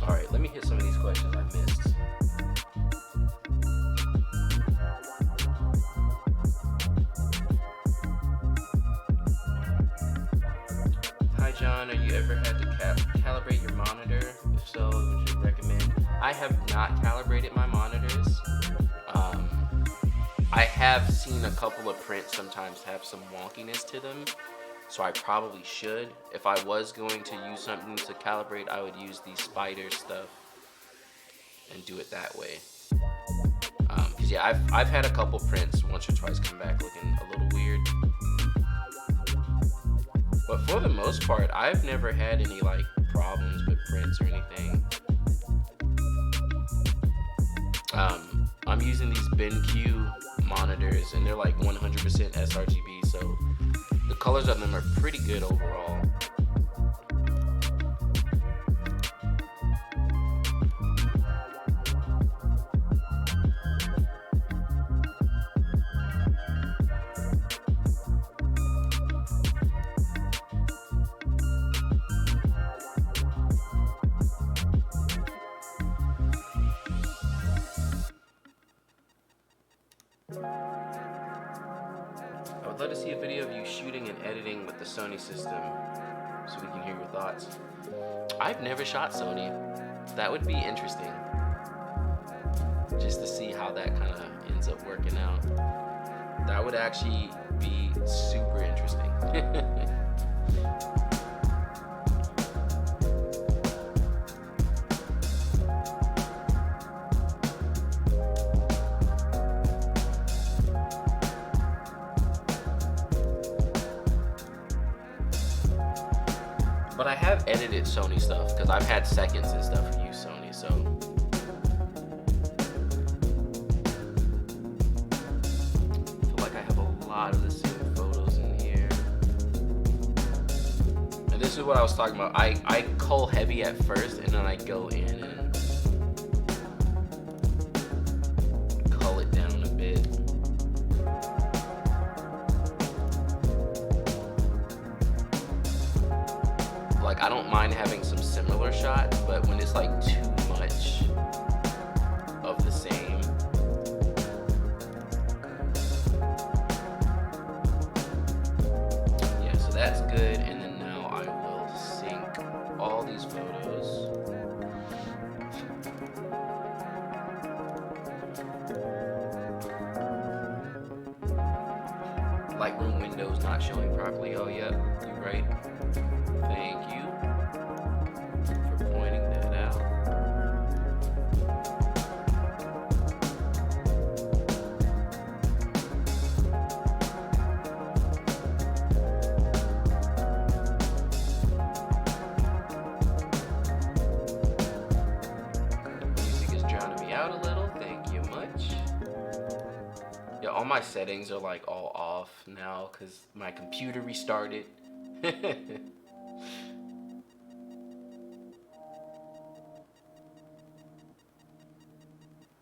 Alright, let me hit some of these questions I missed. Hi John, have you ever had to calibrate your monitor? If so, would you recommend? I have not calibrated my monitors. I have seen a couple of prints sometimes have some wonkiness to them. So I probably should. If I was going to use something to calibrate, I would use the spider stuff and do it that way. Cause yeah, I've had a couple prints once or twice come back looking a little weird. But for the most part, I've never had any like problems with prints or anything. I'm using these BenQ monitors and they're like 100% sRGB, so the colors of them are pretty good overall. I'd love to see a video of you shooting and editing with the Sony system so we can hear your thoughts. I've never shot Sony. That would be interesting. Just to see how that kind of ends up working out. That would actually be super interesting. But I have edited Sony stuff because I've had seconds and stuff for use Sony, so. I feel like I have a lot of the same photos in here. And this is what I was talking about. I cull heavy at first and then I go in and cull it down a bit. Like, I don't mind having some similar shots, but when it's like too much of the same, yeah, so that's good. And then now I will sync all these photos. Lightroom windows not showing properly. Oh yeah, you're right. Thank you for pointing that out. Music is drowning me out a little. Thank you much. Yeah, all my settings are like all off now because my computer restarted.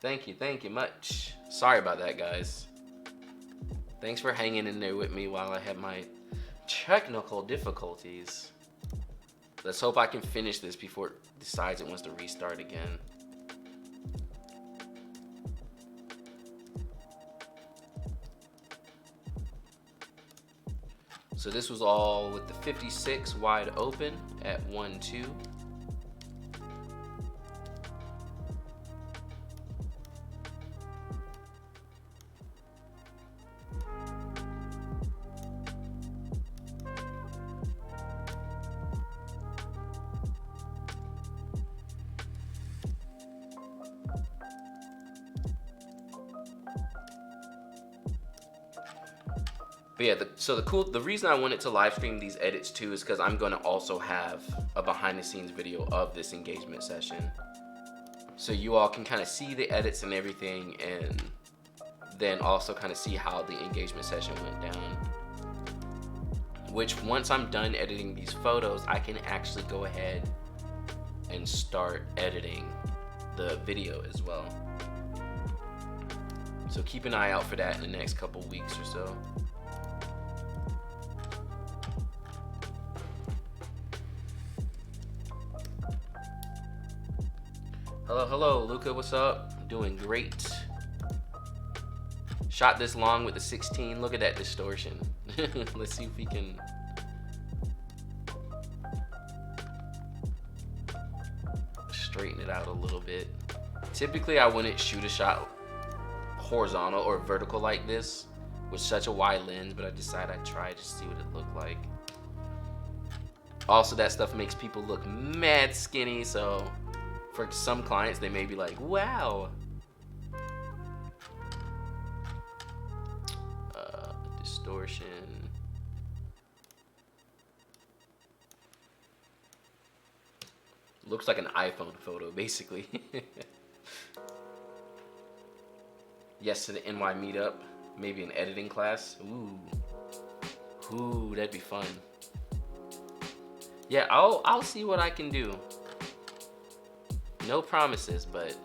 Thank you much. Sorry about that, guys. Thanks for hanging in there with me while I had my technical difficulties. Let's hope I can finish this before it decides it wants to restart again. So this was all with the 56 wide open at 1.2. But yeah, the reason I wanted to live stream these edits too is because I'm going to also have a behind the scenes video of this engagement session. So you all can kind of see the edits and everything, and then also kind of see how the engagement session went down. Which once I'm done editing these photos, I can actually go ahead and start editing the video as well. So keep an eye out for that in the next couple weeks or so. Hello, Luca, what's up? Doing great. Shot this long with the 16. Look at that distortion. Let's see if we can straighten it out a little bit. Typically, I wouldn't shoot a shot horizontal or vertical like this with such a wide lens, but I decided I'd try to see what it looked like. Also, that stuff makes people look mad skinny, so for some clients, they may be like, wow. Distortion. Looks like an iPhone photo, basically. Yes to the NY meetup. Maybe an editing class. Ooh, that'd be fun. Yeah, I'll see what I can do. No promises, but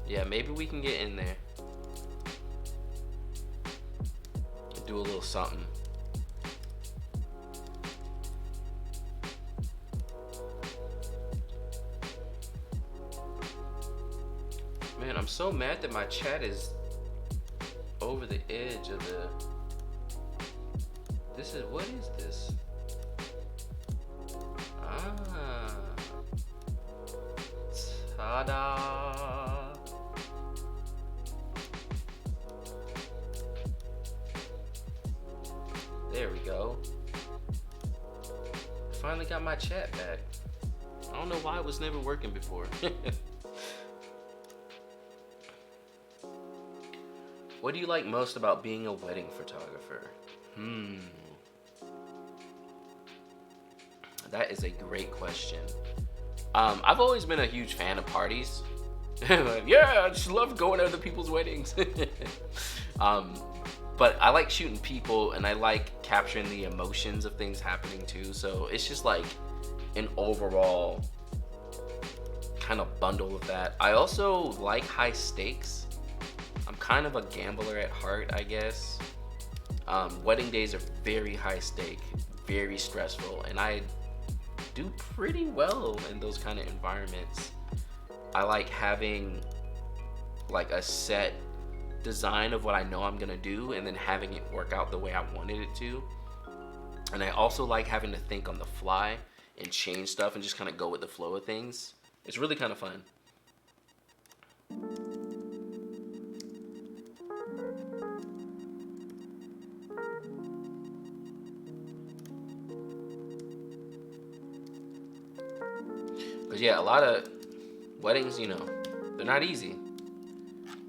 yeah, maybe we can get in there. Do a little something. Man, I'm so mad that my chat is over the edge of the, what is this? Ah, ta-da. There we go. Finally got my chat back. I don't know why it was never working before. What do you like most about being a wedding photographer? That is a great question. I've always been a huge fan of parties. Yeah, I just love going to other people's weddings. But I like shooting people, and I like capturing the emotions of things happening too. So it's just like an overall kind of bundle of that. I also like high stakes. I'm kind of a gambler at heart, I guess. Wedding days are very high stake, very stressful, and I do pretty well in those kind of environments. I like having like a set design of what I know I'm gonna do and then having it work out the way I wanted it to. And I also like having to think on the fly and change stuff and just kind of go with the flow of things. It's really kind of fun. Because yeah, a lot of weddings, you know, they're not easy.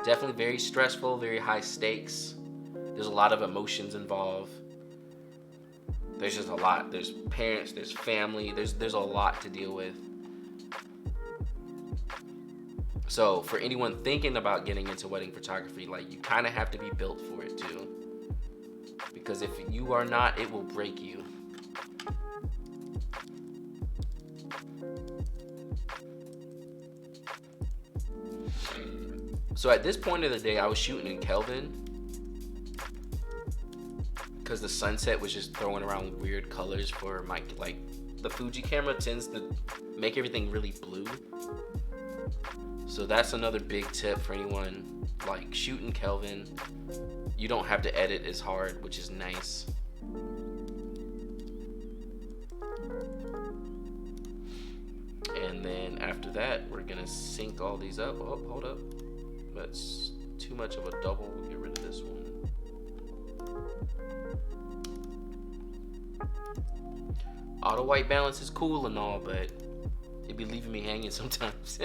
Definitely very stressful, very high stakes. There's a lot of emotions involved. There's just a lot. There's parents, there's family, there's a lot to deal with. So for anyone thinking about getting into wedding photography, like, you kind of have to be built for it too. Because if you are not, it will break you. So at this point of the day, I was shooting in Kelvin because the sunset was just throwing around weird colors for my, like, the Fuji camera tends to make everything really blue. So that's another big tip for anyone, like, shooting Kelvin. You don't have to edit as hard, which is nice. And then after that, we're gonna sync all these up. Oh, hold up. That's too much of a double. We'll get rid of this one. Auto white balance is cool and all, but it be leaving me hanging sometimes.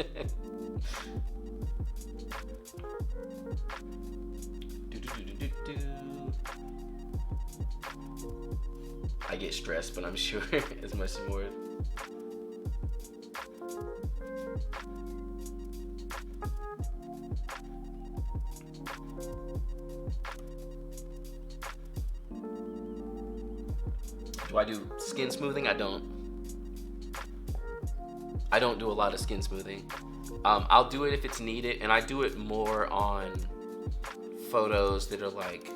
I get stressed, but I'm sure as much more. Do I do skin smoothing? I don't do a lot of skin smoothing. I'll do it if it's needed, and I do it more on photos that are like,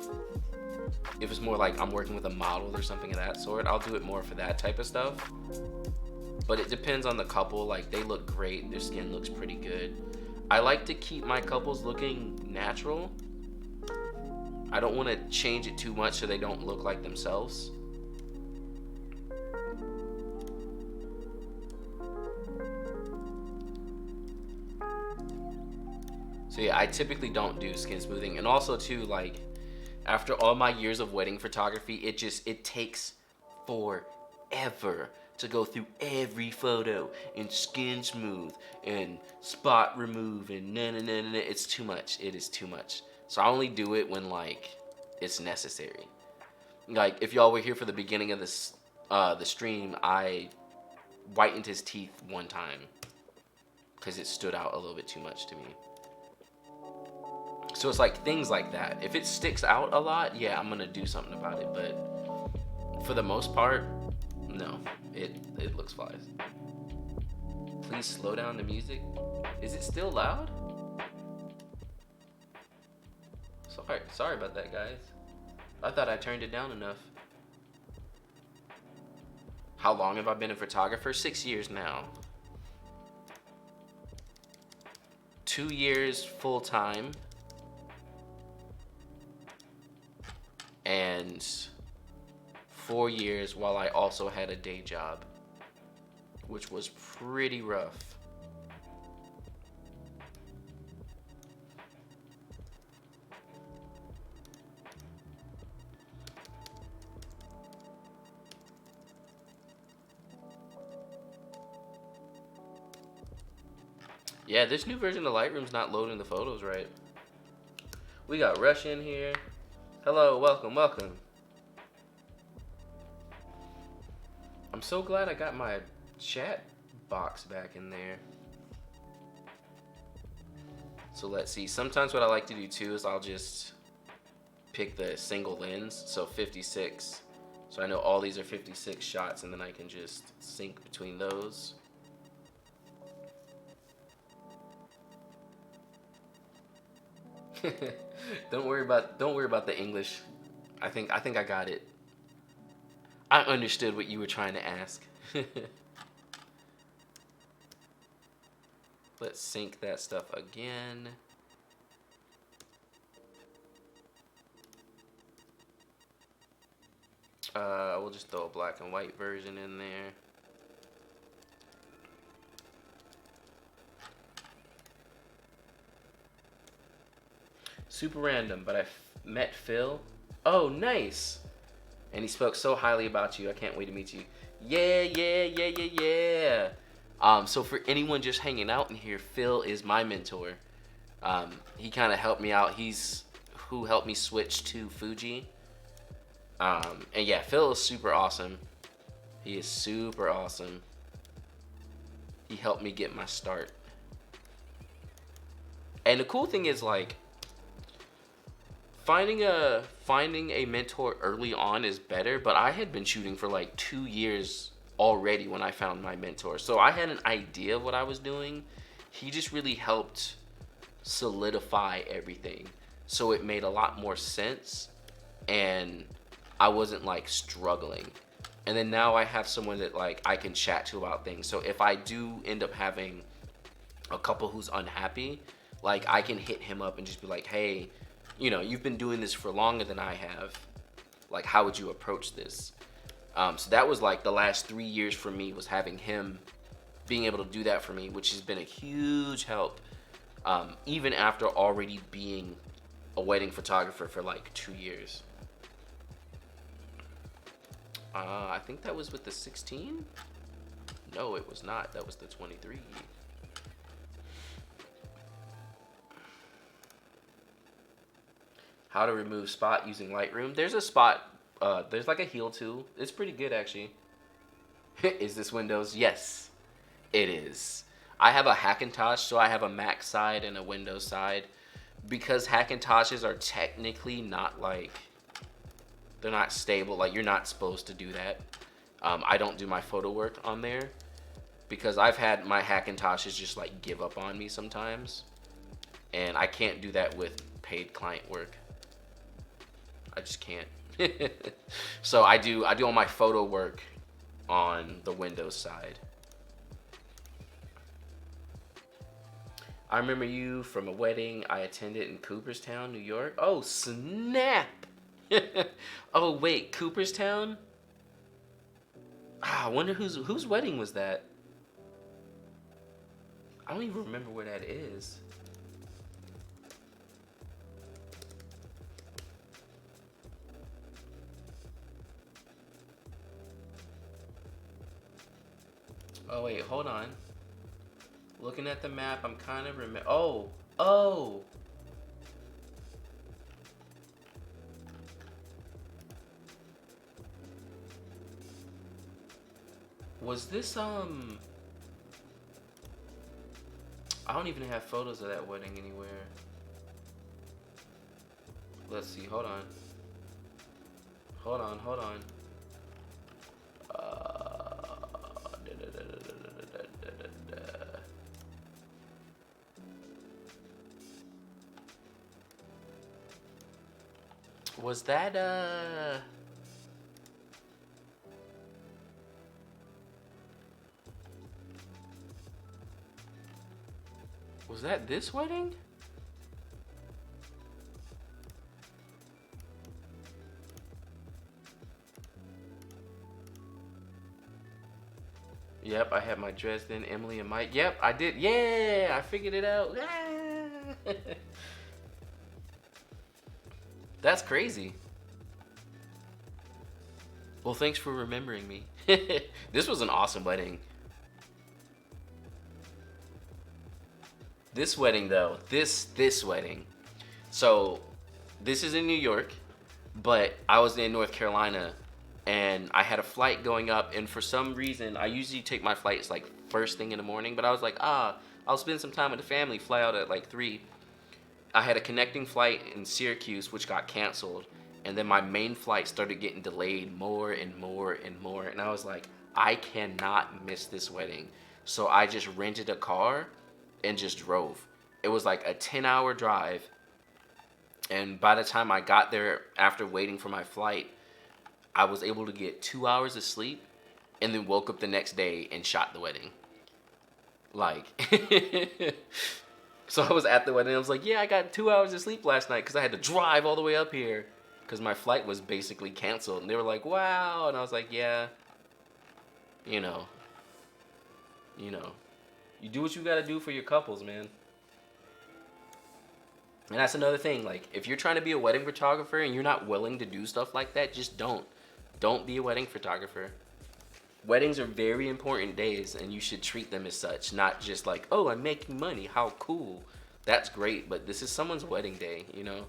if it's more like I'm working with a model or something of that sort, I'll do it more for that type of stuff. But it depends on the couple. Like, they look great, their skin looks pretty good. I like to keep my couples looking natural. I don't want to change it too much so they don't look like themselves. So yeah, I typically don't do skin smoothing. And also too, like, after all my years of wedding photography, it takes forever to go through every photo and skin smooth and spot remove and na. It's too much. It is too much. So I only do it when, like, it's necessary. Like, if y'all were here for the beginning of this the stream, I whitened his teeth one time because it stood out a little bit too much to me. So it's like things like that. If it sticks out a lot, yeah, I'm gonna do something about it. But for the most part, no, it looks fine. Please slow down the music. Is it still loud? Sorry about that, guys. I thought I turned it down enough. How long have I been a photographer? 6 years now. 2 years full time. and 4 years while I also had a day job, which was pretty rough. Yeah, this new version of Lightroom's not loading the photos right. We got Rush in here. Hello, welcome, welcome. I'm so glad I got my chat box back in there. So let's see. Sometimes what I like to do too is I'll just pick the single lens, so 56. So I know all these are 56 shots, and then I can just sync between those. Don't worry about the English. I think I got it. I understood what you were trying to ask. Let's sync that stuff again. We'll just throw a black and white version in there. Super random, but I met Phil. Oh, nice. And he spoke so highly about you. I can't wait to meet you. Yeah, yeah, yeah, yeah, yeah. So for anyone just hanging out in here, Phil is my mentor. He kind of helped me out. He's who helped me switch to Fuji. And yeah, Phil is super awesome. He is super awesome. He helped me get my start. And the cool thing is, like, finding a mentor early on is better, but I had been shooting for like 2 years already when I found my mentor. So I had an idea of what I was doing. He just really helped solidify everything. So it made a lot more sense, and I wasn't like struggling. And then now I have someone that like I can chat to about things. So if I do end up having a couple who's unhappy, like I can hit him up and just be like, hey, you know, you've been doing this for longer than I have. Like, how would you approach this? So that was like the last 3 years for me, was having him being able to do that for me, which has been a huge help. Even after already being a wedding photographer for like 2 years. I think that was with the 16? No, it was not. That was the 23. How to remove spot using Lightroom. There's a spot, there's like a heal tool. It's pretty good actually. Is this Windows? Yes, it is. I have a Hackintosh, so I have a Mac side and a Windows side. Because Hackintoshes are technically not like, they're not stable. Like, you're not supposed to do that. I don't do my photo work on there because I've had my Hackintoshes just like give up on me sometimes. And I can't do that with paid client work. I just can't. So I do all my photo work on the Windows side. I remember you from a wedding I attended in Cooperstown, New York. Oh, snap. Oh, wait, Cooperstown? I wonder whose wedding was that? I don't even remember where that is. Oh, wait, hold on. Looking at the map, I'm kind of oh. Was this, I don't even have photos of that wedding anywhere. Let's see, hold on. Was that, was that this wedding? Yep, I had my Dresden, Emily, and Mike. Yep, I did. Yeah, I figured it out. Ah. That's crazy. Well, thanks for remembering me. This was an awesome wedding. This wedding, though, this wedding. So, this is in New York, but I was in North Carolina, and I had a flight going up, and for some reason, I usually take my flights like first thing in the morning, but I was like, I'll spend some time with the family, fly out at like 3. I had a connecting flight in Syracuse, which got canceled, and then my main flight started getting delayed more and more and more, and I was like, I cannot miss this wedding. So I just rented a car and just drove. It was like a 10-hour drive, and by the time I got there after waiting for my flight, I was able to get 2 hours of sleep, and then woke up the next day and shot the wedding. Like, so I was at the wedding, and I was like, yeah, I got 2 hours of sleep last night because I had to drive all the way up here because my flight was basically canceled. And they were like, wow. And I was like, yeah, you know, you do what you got to do for your couples, man. And that's another thing. Like, if you're trying to be a wedding photographer and you're not willing to do stuff like that, just don't. Don't be a wedding photographer. Weddings are very important days, and you should treat them as such, not just like, oh, I'm making money, how cool. That's great, but this is someone's wedding day, you know?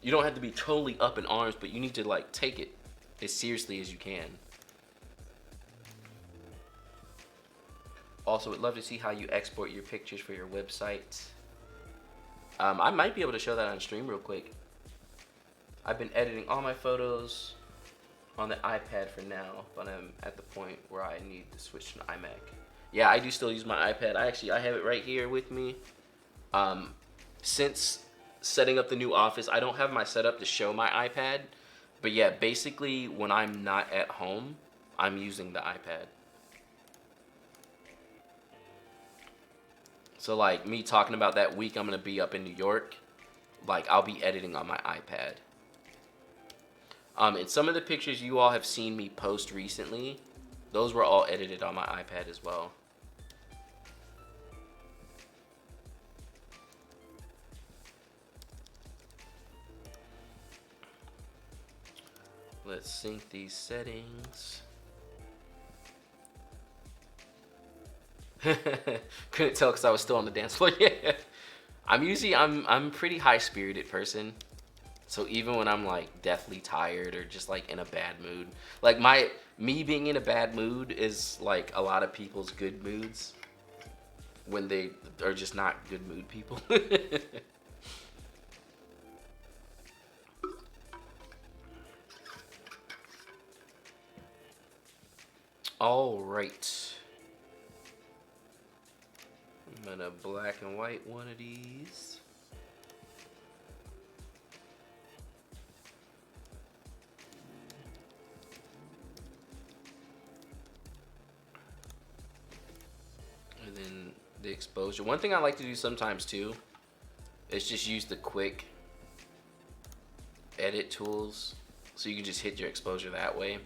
You don't have to be totally up in arms, but you need to, like, take it as seriously as you can. Also, would love to see how you export your pictures for your website. I might be able to show that on stream real quick. I've been editing all my photos on the iPad for now, but I'm at the point where I need to switch to an iMac. Yeah, I do still use my iPad. I have it right here with me. Since setting up the new office, I don't have my setup to show my iPad, but yeah, basically when I'm not at home, I'm using the iPad. So like me talking about that week I'm gonna be up in New York, like I'll be editing on my iPad. And some of the pictures you all have seen me post recently, those were all edited on my iPad as well. Let's sync these settings. Couldn't tell because I was still on the dance floor. Yeah, I'm pretty high-spirited person. So even when I'm like deathly tired or just like in a bad mood, like me being in a bad mood is like a lot of people's good moods when they are just not good mood people. All right. I'm gonna black and white one of these. And then the exposure. One thing I like to do sometimes too is just use the quick edit tools, so you can just hit your exposure that way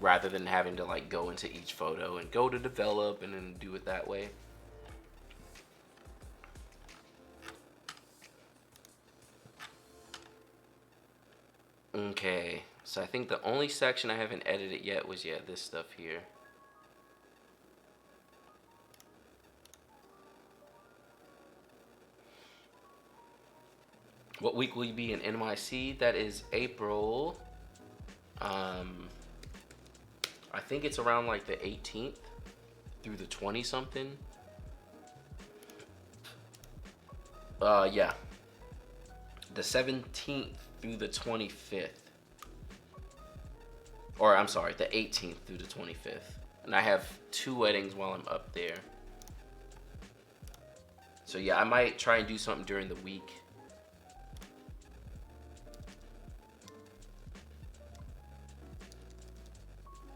rather than having to like go into each photo and go to develop and then do it that way. Okay, so I think the only section I haven't edited yet was, yeah, this stuff here. What week will you be in NYC? That is April. I think it's around like the 18th through the 20 something. Yeah. The 17th through the 25th. Or I'm sorry, the 18th through the 25th. And I have 2 weddings while I'm up there. So yeah, I might try and do something during the week.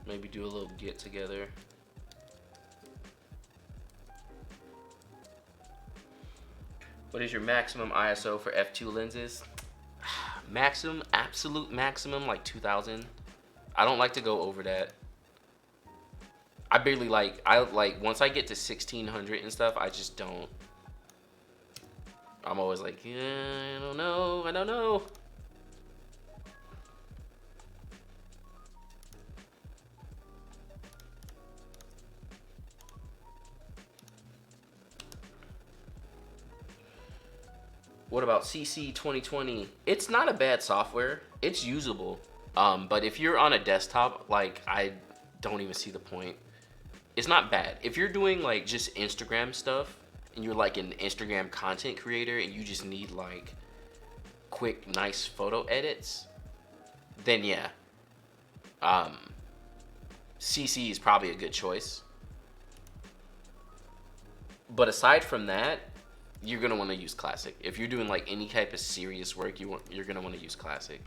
Maybe do a little get together. What is your maximum ISO for f2 lenses? Maximum, absolute maximum, like 2000. I don't like to go over that. I barely like, once I get to 1600 and stuff, I just don't. I'm always like, yeah, I don't know. What about CC 2020? It's not a bad software. It's usable. But if you're on a desktop, like, I don't even see the point. It's not bad. If you're doing like just Instagram stuff and you're like an Instagram content creator and you just need like quick, nice photo edits, then yeah. CC is probably a good choice. But aside from that, you're gonna want to use Classic. If you're doing like any type of serious work, you're gonna want to use Classic.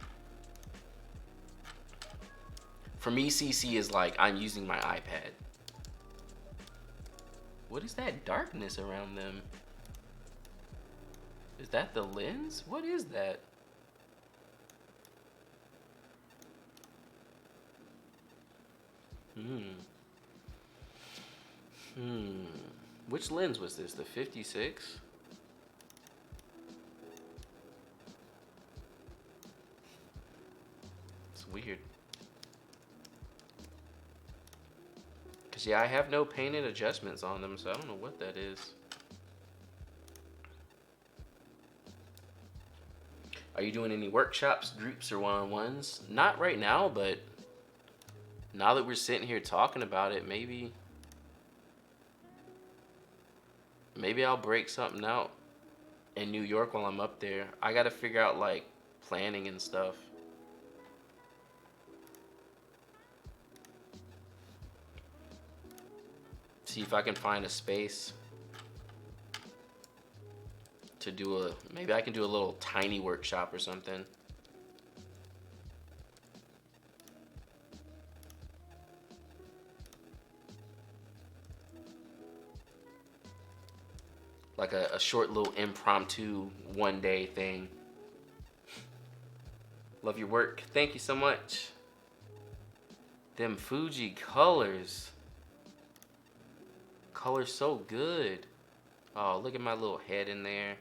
For me, CC is like I'm using my iPad. What is that darkness around them? Is that the lens? What is that? Which lens was this? The 56? It's weird. Cause yeah, I have no painted adjustments on them, so I don't know what that is. Are you doing any workshops, groups, or one-on-ones? Not right now, but now that we're sitting here talking about it, maybe I'll break something out in New York while I'm up there. I gotta figure out like planning and stuff. See if I can find a space to do maybe I can do a little tiny workshop or something. Like a short little impromptu one-day thing. Love your work. Thank you so much. Them Fuji colors. Color's so good. Oh, look at my little head in there.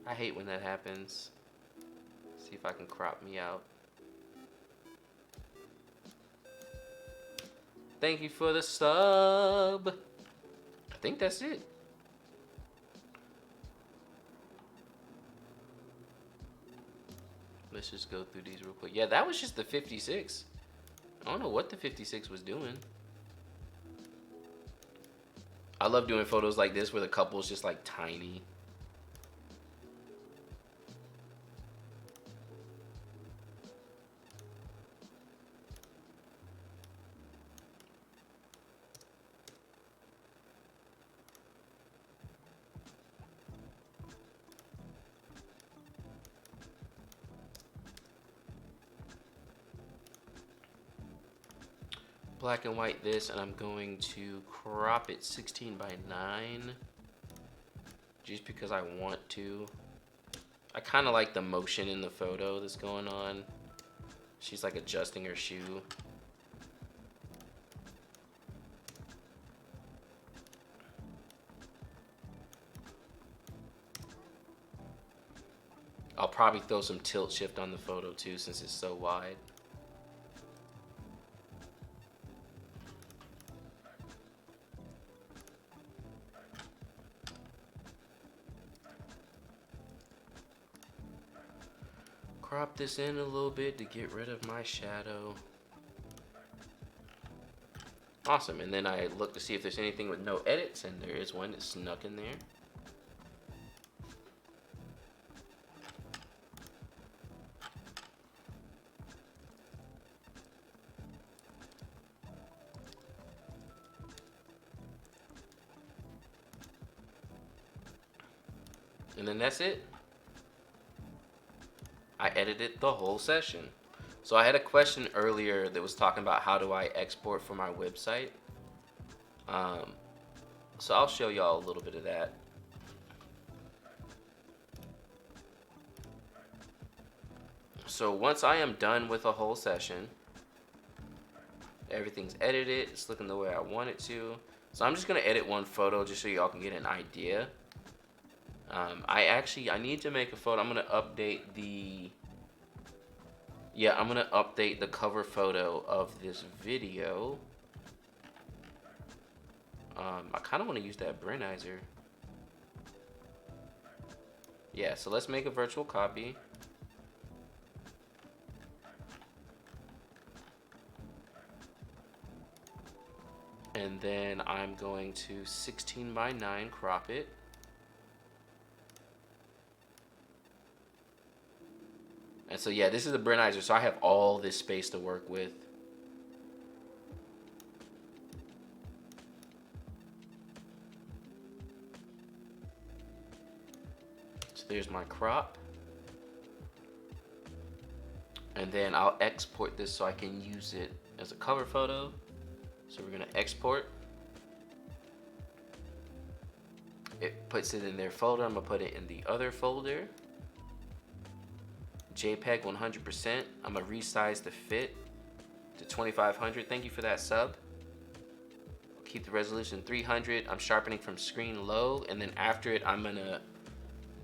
I hate when that happens. See if I can crop me out. Thank you for the sub. I think that's it. Let's just go through these real quick. Yeah, that was just the 56. I don't know what the 56 was doing. I love doing photos like this where the couple's just like tiny. Black and white this, and I'm going to crop it 16 by 9 just because I want to. I kind of like the motion in the photo that's going on. She's like adjusting her shoe. I'll probably throw some tilt shift on the photo too since it's so wide. Crop this in a little bit to get rid of my shadow. Awesome, and then I look to see if there's anything with no edits, and there is one that's snuck in there. And then that's it. I edited the whole session. So I had a question earlier that was talking about how do I export for my website. So I'll show y'all a little bit of that. So once I am done with a whole session, Everything's edited. It's looking the way I want it to. So I'm just gonna edit one photo just so y'all can get an idea. I need to make a photo. I'm gonna update the cover photo of this video. I kind of want to use that Brenizer. Yeah, so let's make a virtual copy. And then I'm going to 16:9 crop it. And so yeah, this is the Brenizer, so I have all this space to work with. So there's my crop. And then I'll export this so I can use it as a cover photo. So we're gonna export. It puts it in their folder. I'm gonna put it in the other folder. JPEG 100%. I'm gonna resize the fit to 2500. Thank you for that sub. Keep the resolution 300. I'm sharpening from screen low, and then after it, I'm gonna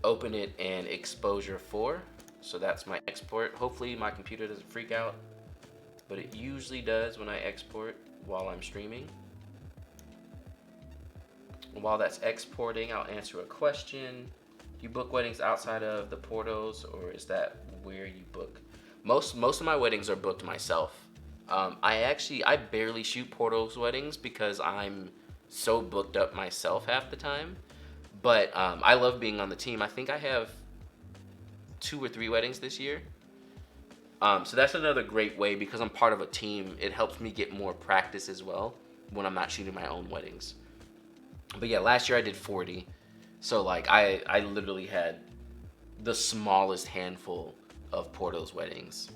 open it in exposure 4. So that's my export. Hopefully my computer doesn't freak out, but it usually does when I export while I'm streaming. While that's exporting, I'll answer a question. You book weddings outside of the portals, or is that where you book? Most of my weddings are booked myself. I barely shoot portals weddings because I'm so booked up myself half the time. But I love being on the team. I think I have 2 or 3 weddings this year. So that's another great way, because I'm part of a team. It helps me get more practice as well when I'm not shooting my own weddings. But yeah, last year I did 40. So like I literally had the smallest handful of portals weddings.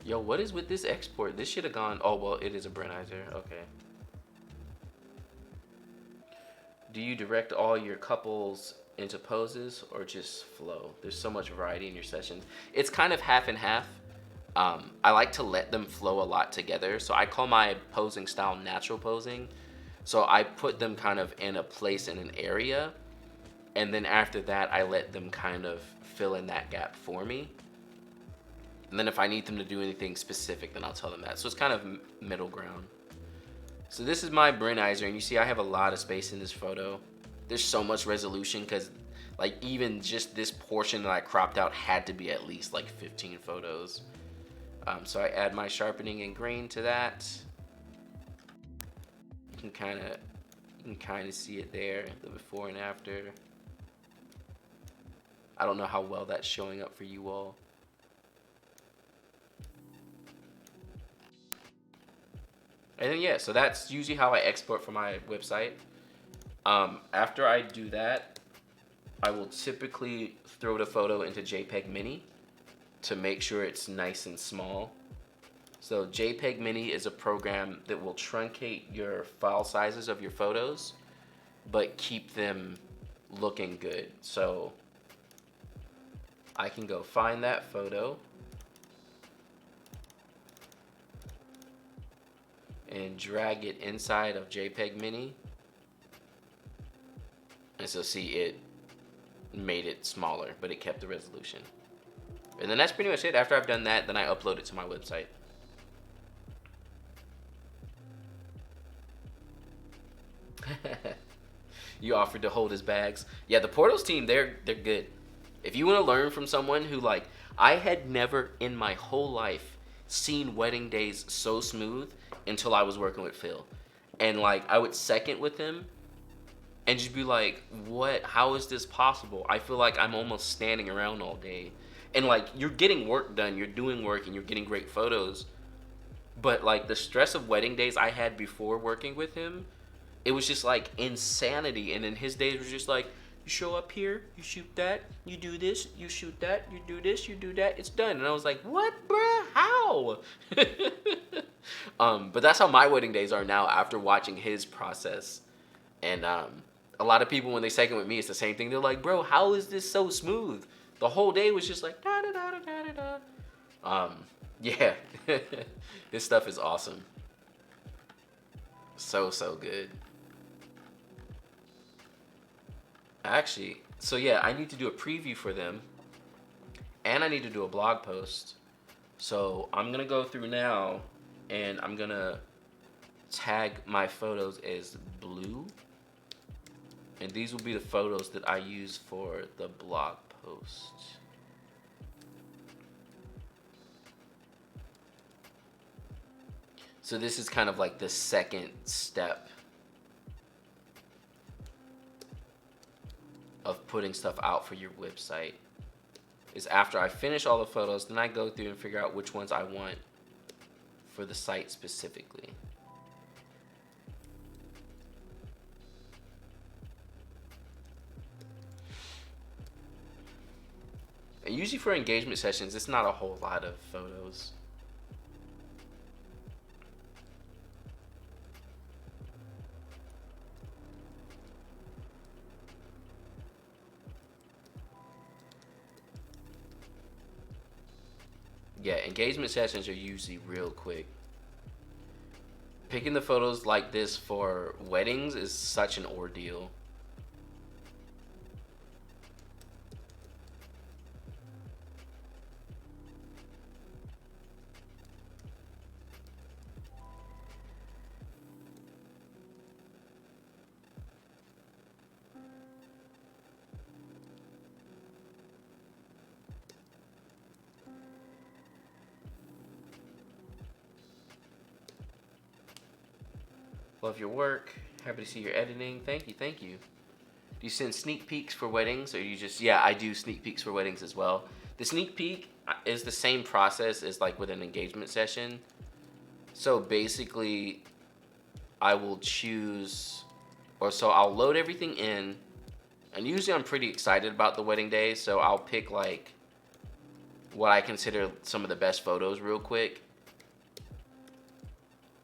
Yo, what is with this export? This should have gone, oh well, it is a Brenizer, okay. Do you direct all your couples into poses or just flow? There's so much variety in your sessions. It's kind of half and half. I like to let them flow a lot together. So I call my posing style natural posing. So I put them kind of in a place in an area, and then after that I let them kind of fill in that gap for me. And then if I need them to do anything specific, then I'll tell them that. So it's kind of middle ground. So this is my Brenizer, and you see I have a lot of space in this photo. There's so much resolution because like even just this portion that I cropped out had to be at least like 15 photos. So I add my sharpening and grain to that. You can kind of see it there, the before and after. I don't know how well that's showing up for you all. And then yeah, so that's usually how I export from my website. After I do that, I will typically throw the photo into JPEG Mini to make sure it's nice and small. So JPEG Mini is a program that will truncate your file sizes of your photos, but keep them looking good. So I can go find that photo and drag it inside of JPEG Mini. And so see, it made it smaller, but it kept the resolution. And then that's pretty much it. After I've done that, then I upload it to my website. You offered to hold his bags. Yeah, the Portals team, they're good. If you want to learn from someone who, like, I had never in my whole life seen wedding days so smooth until I was working with Phil. And like I would second with him and just be like, what, how is this possible? I feel like I'm almost standing around all day. And like you're getting work done, you're doing work and you're getting great photos. But like the stress of wedding days I had before working with him, it was just like insanity. And then his days were just like, you show up here, you shoot that, you do this, you shoot that, you do this, you do that, it's done. And I was like, what, bruh? How? But that's how my wedding days are now after watching his process. And a lot of people, when they second with me, it's the same thing. They're like, bro, how is this so smooth? The whole day was just like, da da da da da da. Yeah, this stuff is awesome. So good. Actually, so yeah, I need to do a preview for them, and I need to do a blog post. So I'm gonna go through now, and I'm gonna tag my photos as blue, and these will be the photos that I use for the blog post. So this is kind of like the second step of putting stuff out for your website. Is after I finish all the photos, then I go through and figure out which ones I want for the site specifically. And usually for engagement sessions, it's not a whole lot of photos. Yeah, engagement sessions are usually real quick. Picking the photos like this for weddings is such an ordeal. Love your work. Happy to see your editing. Thank you, thank you. Do you send sneak peeks for weddings, or you just, yeah, I do sneak peeks for weddings as well. The sneak peek is the same process as like with an engagement session. So basically, I will choose, or so I'll load everything in, and usually I'm pretty excited about the wedding day, so I'll pick like what I consider some of the best photos real quick,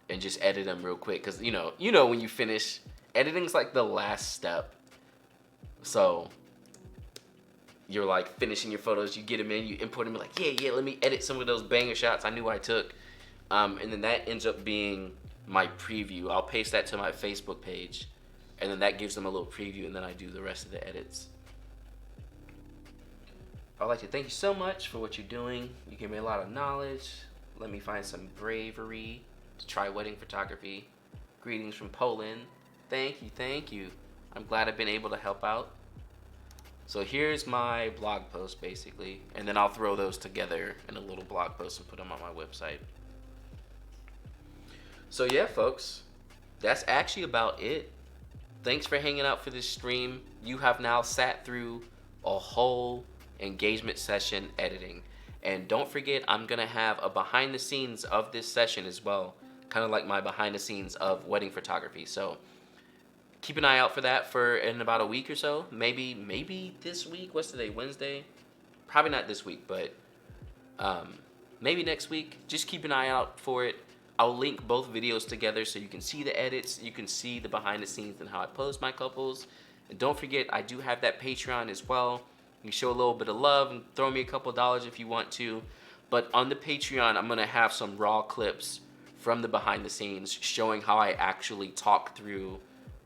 and just edit them real quick, because you know when you finish, editing's like the last step. So you're like finishing your photos, you get them in, you import them, like yeah, let me edit some of those banger shots I knew I took, and then that ends up being my preview. I'll paste that to my Facebook page, and then that gives them a little preview, and then I do the rest of the edits. I'd like to thank you so much for what you're doing. You gave me a lot of knowledge. Let me find some bravery to try wedding photography. Greetings from Poland. Thank you, thank you. I'm glad I've been able to help out. So here's my blog post basically, and then I'll throw those together in a little blog post and put them on my website. So yeah, folks, that's actually about it. Thanks for hanging out for this stream. You have now sat through a whole engagement session editing. And don't forget, I'm gonna have a behind the scenes of this session as well, kind of like my behind the scenes of wedding photography. So keep an eye out for that for in about a week or so. Maybe this week. What's today? Wednesday? Probably not this week, but maybe next week. Just keep an eye out for it. I'll link both videos together so you can see the edits, you can see the behind the scenes and how I pose my couples. And don't forget, I do have that Patreon as well. You show a little bit of love and throw me a couple dollars if you want to. But on the Patreon, I'm gonna have some raw clips from the behind the scenes showing how I actually talk through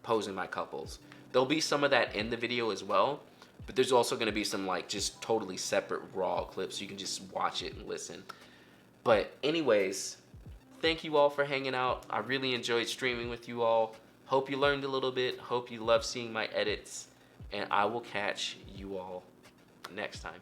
posing my couples. There'll be some of that in the video as well, but there's also gonna be some like just totally separate raw clips so you can just watch it and listen. But anyways, thank you all for hanging out. I really enjoyed streaming with you all. Hope you learned a little bit. Hope you love seeing my edits. And I will catch you all next time.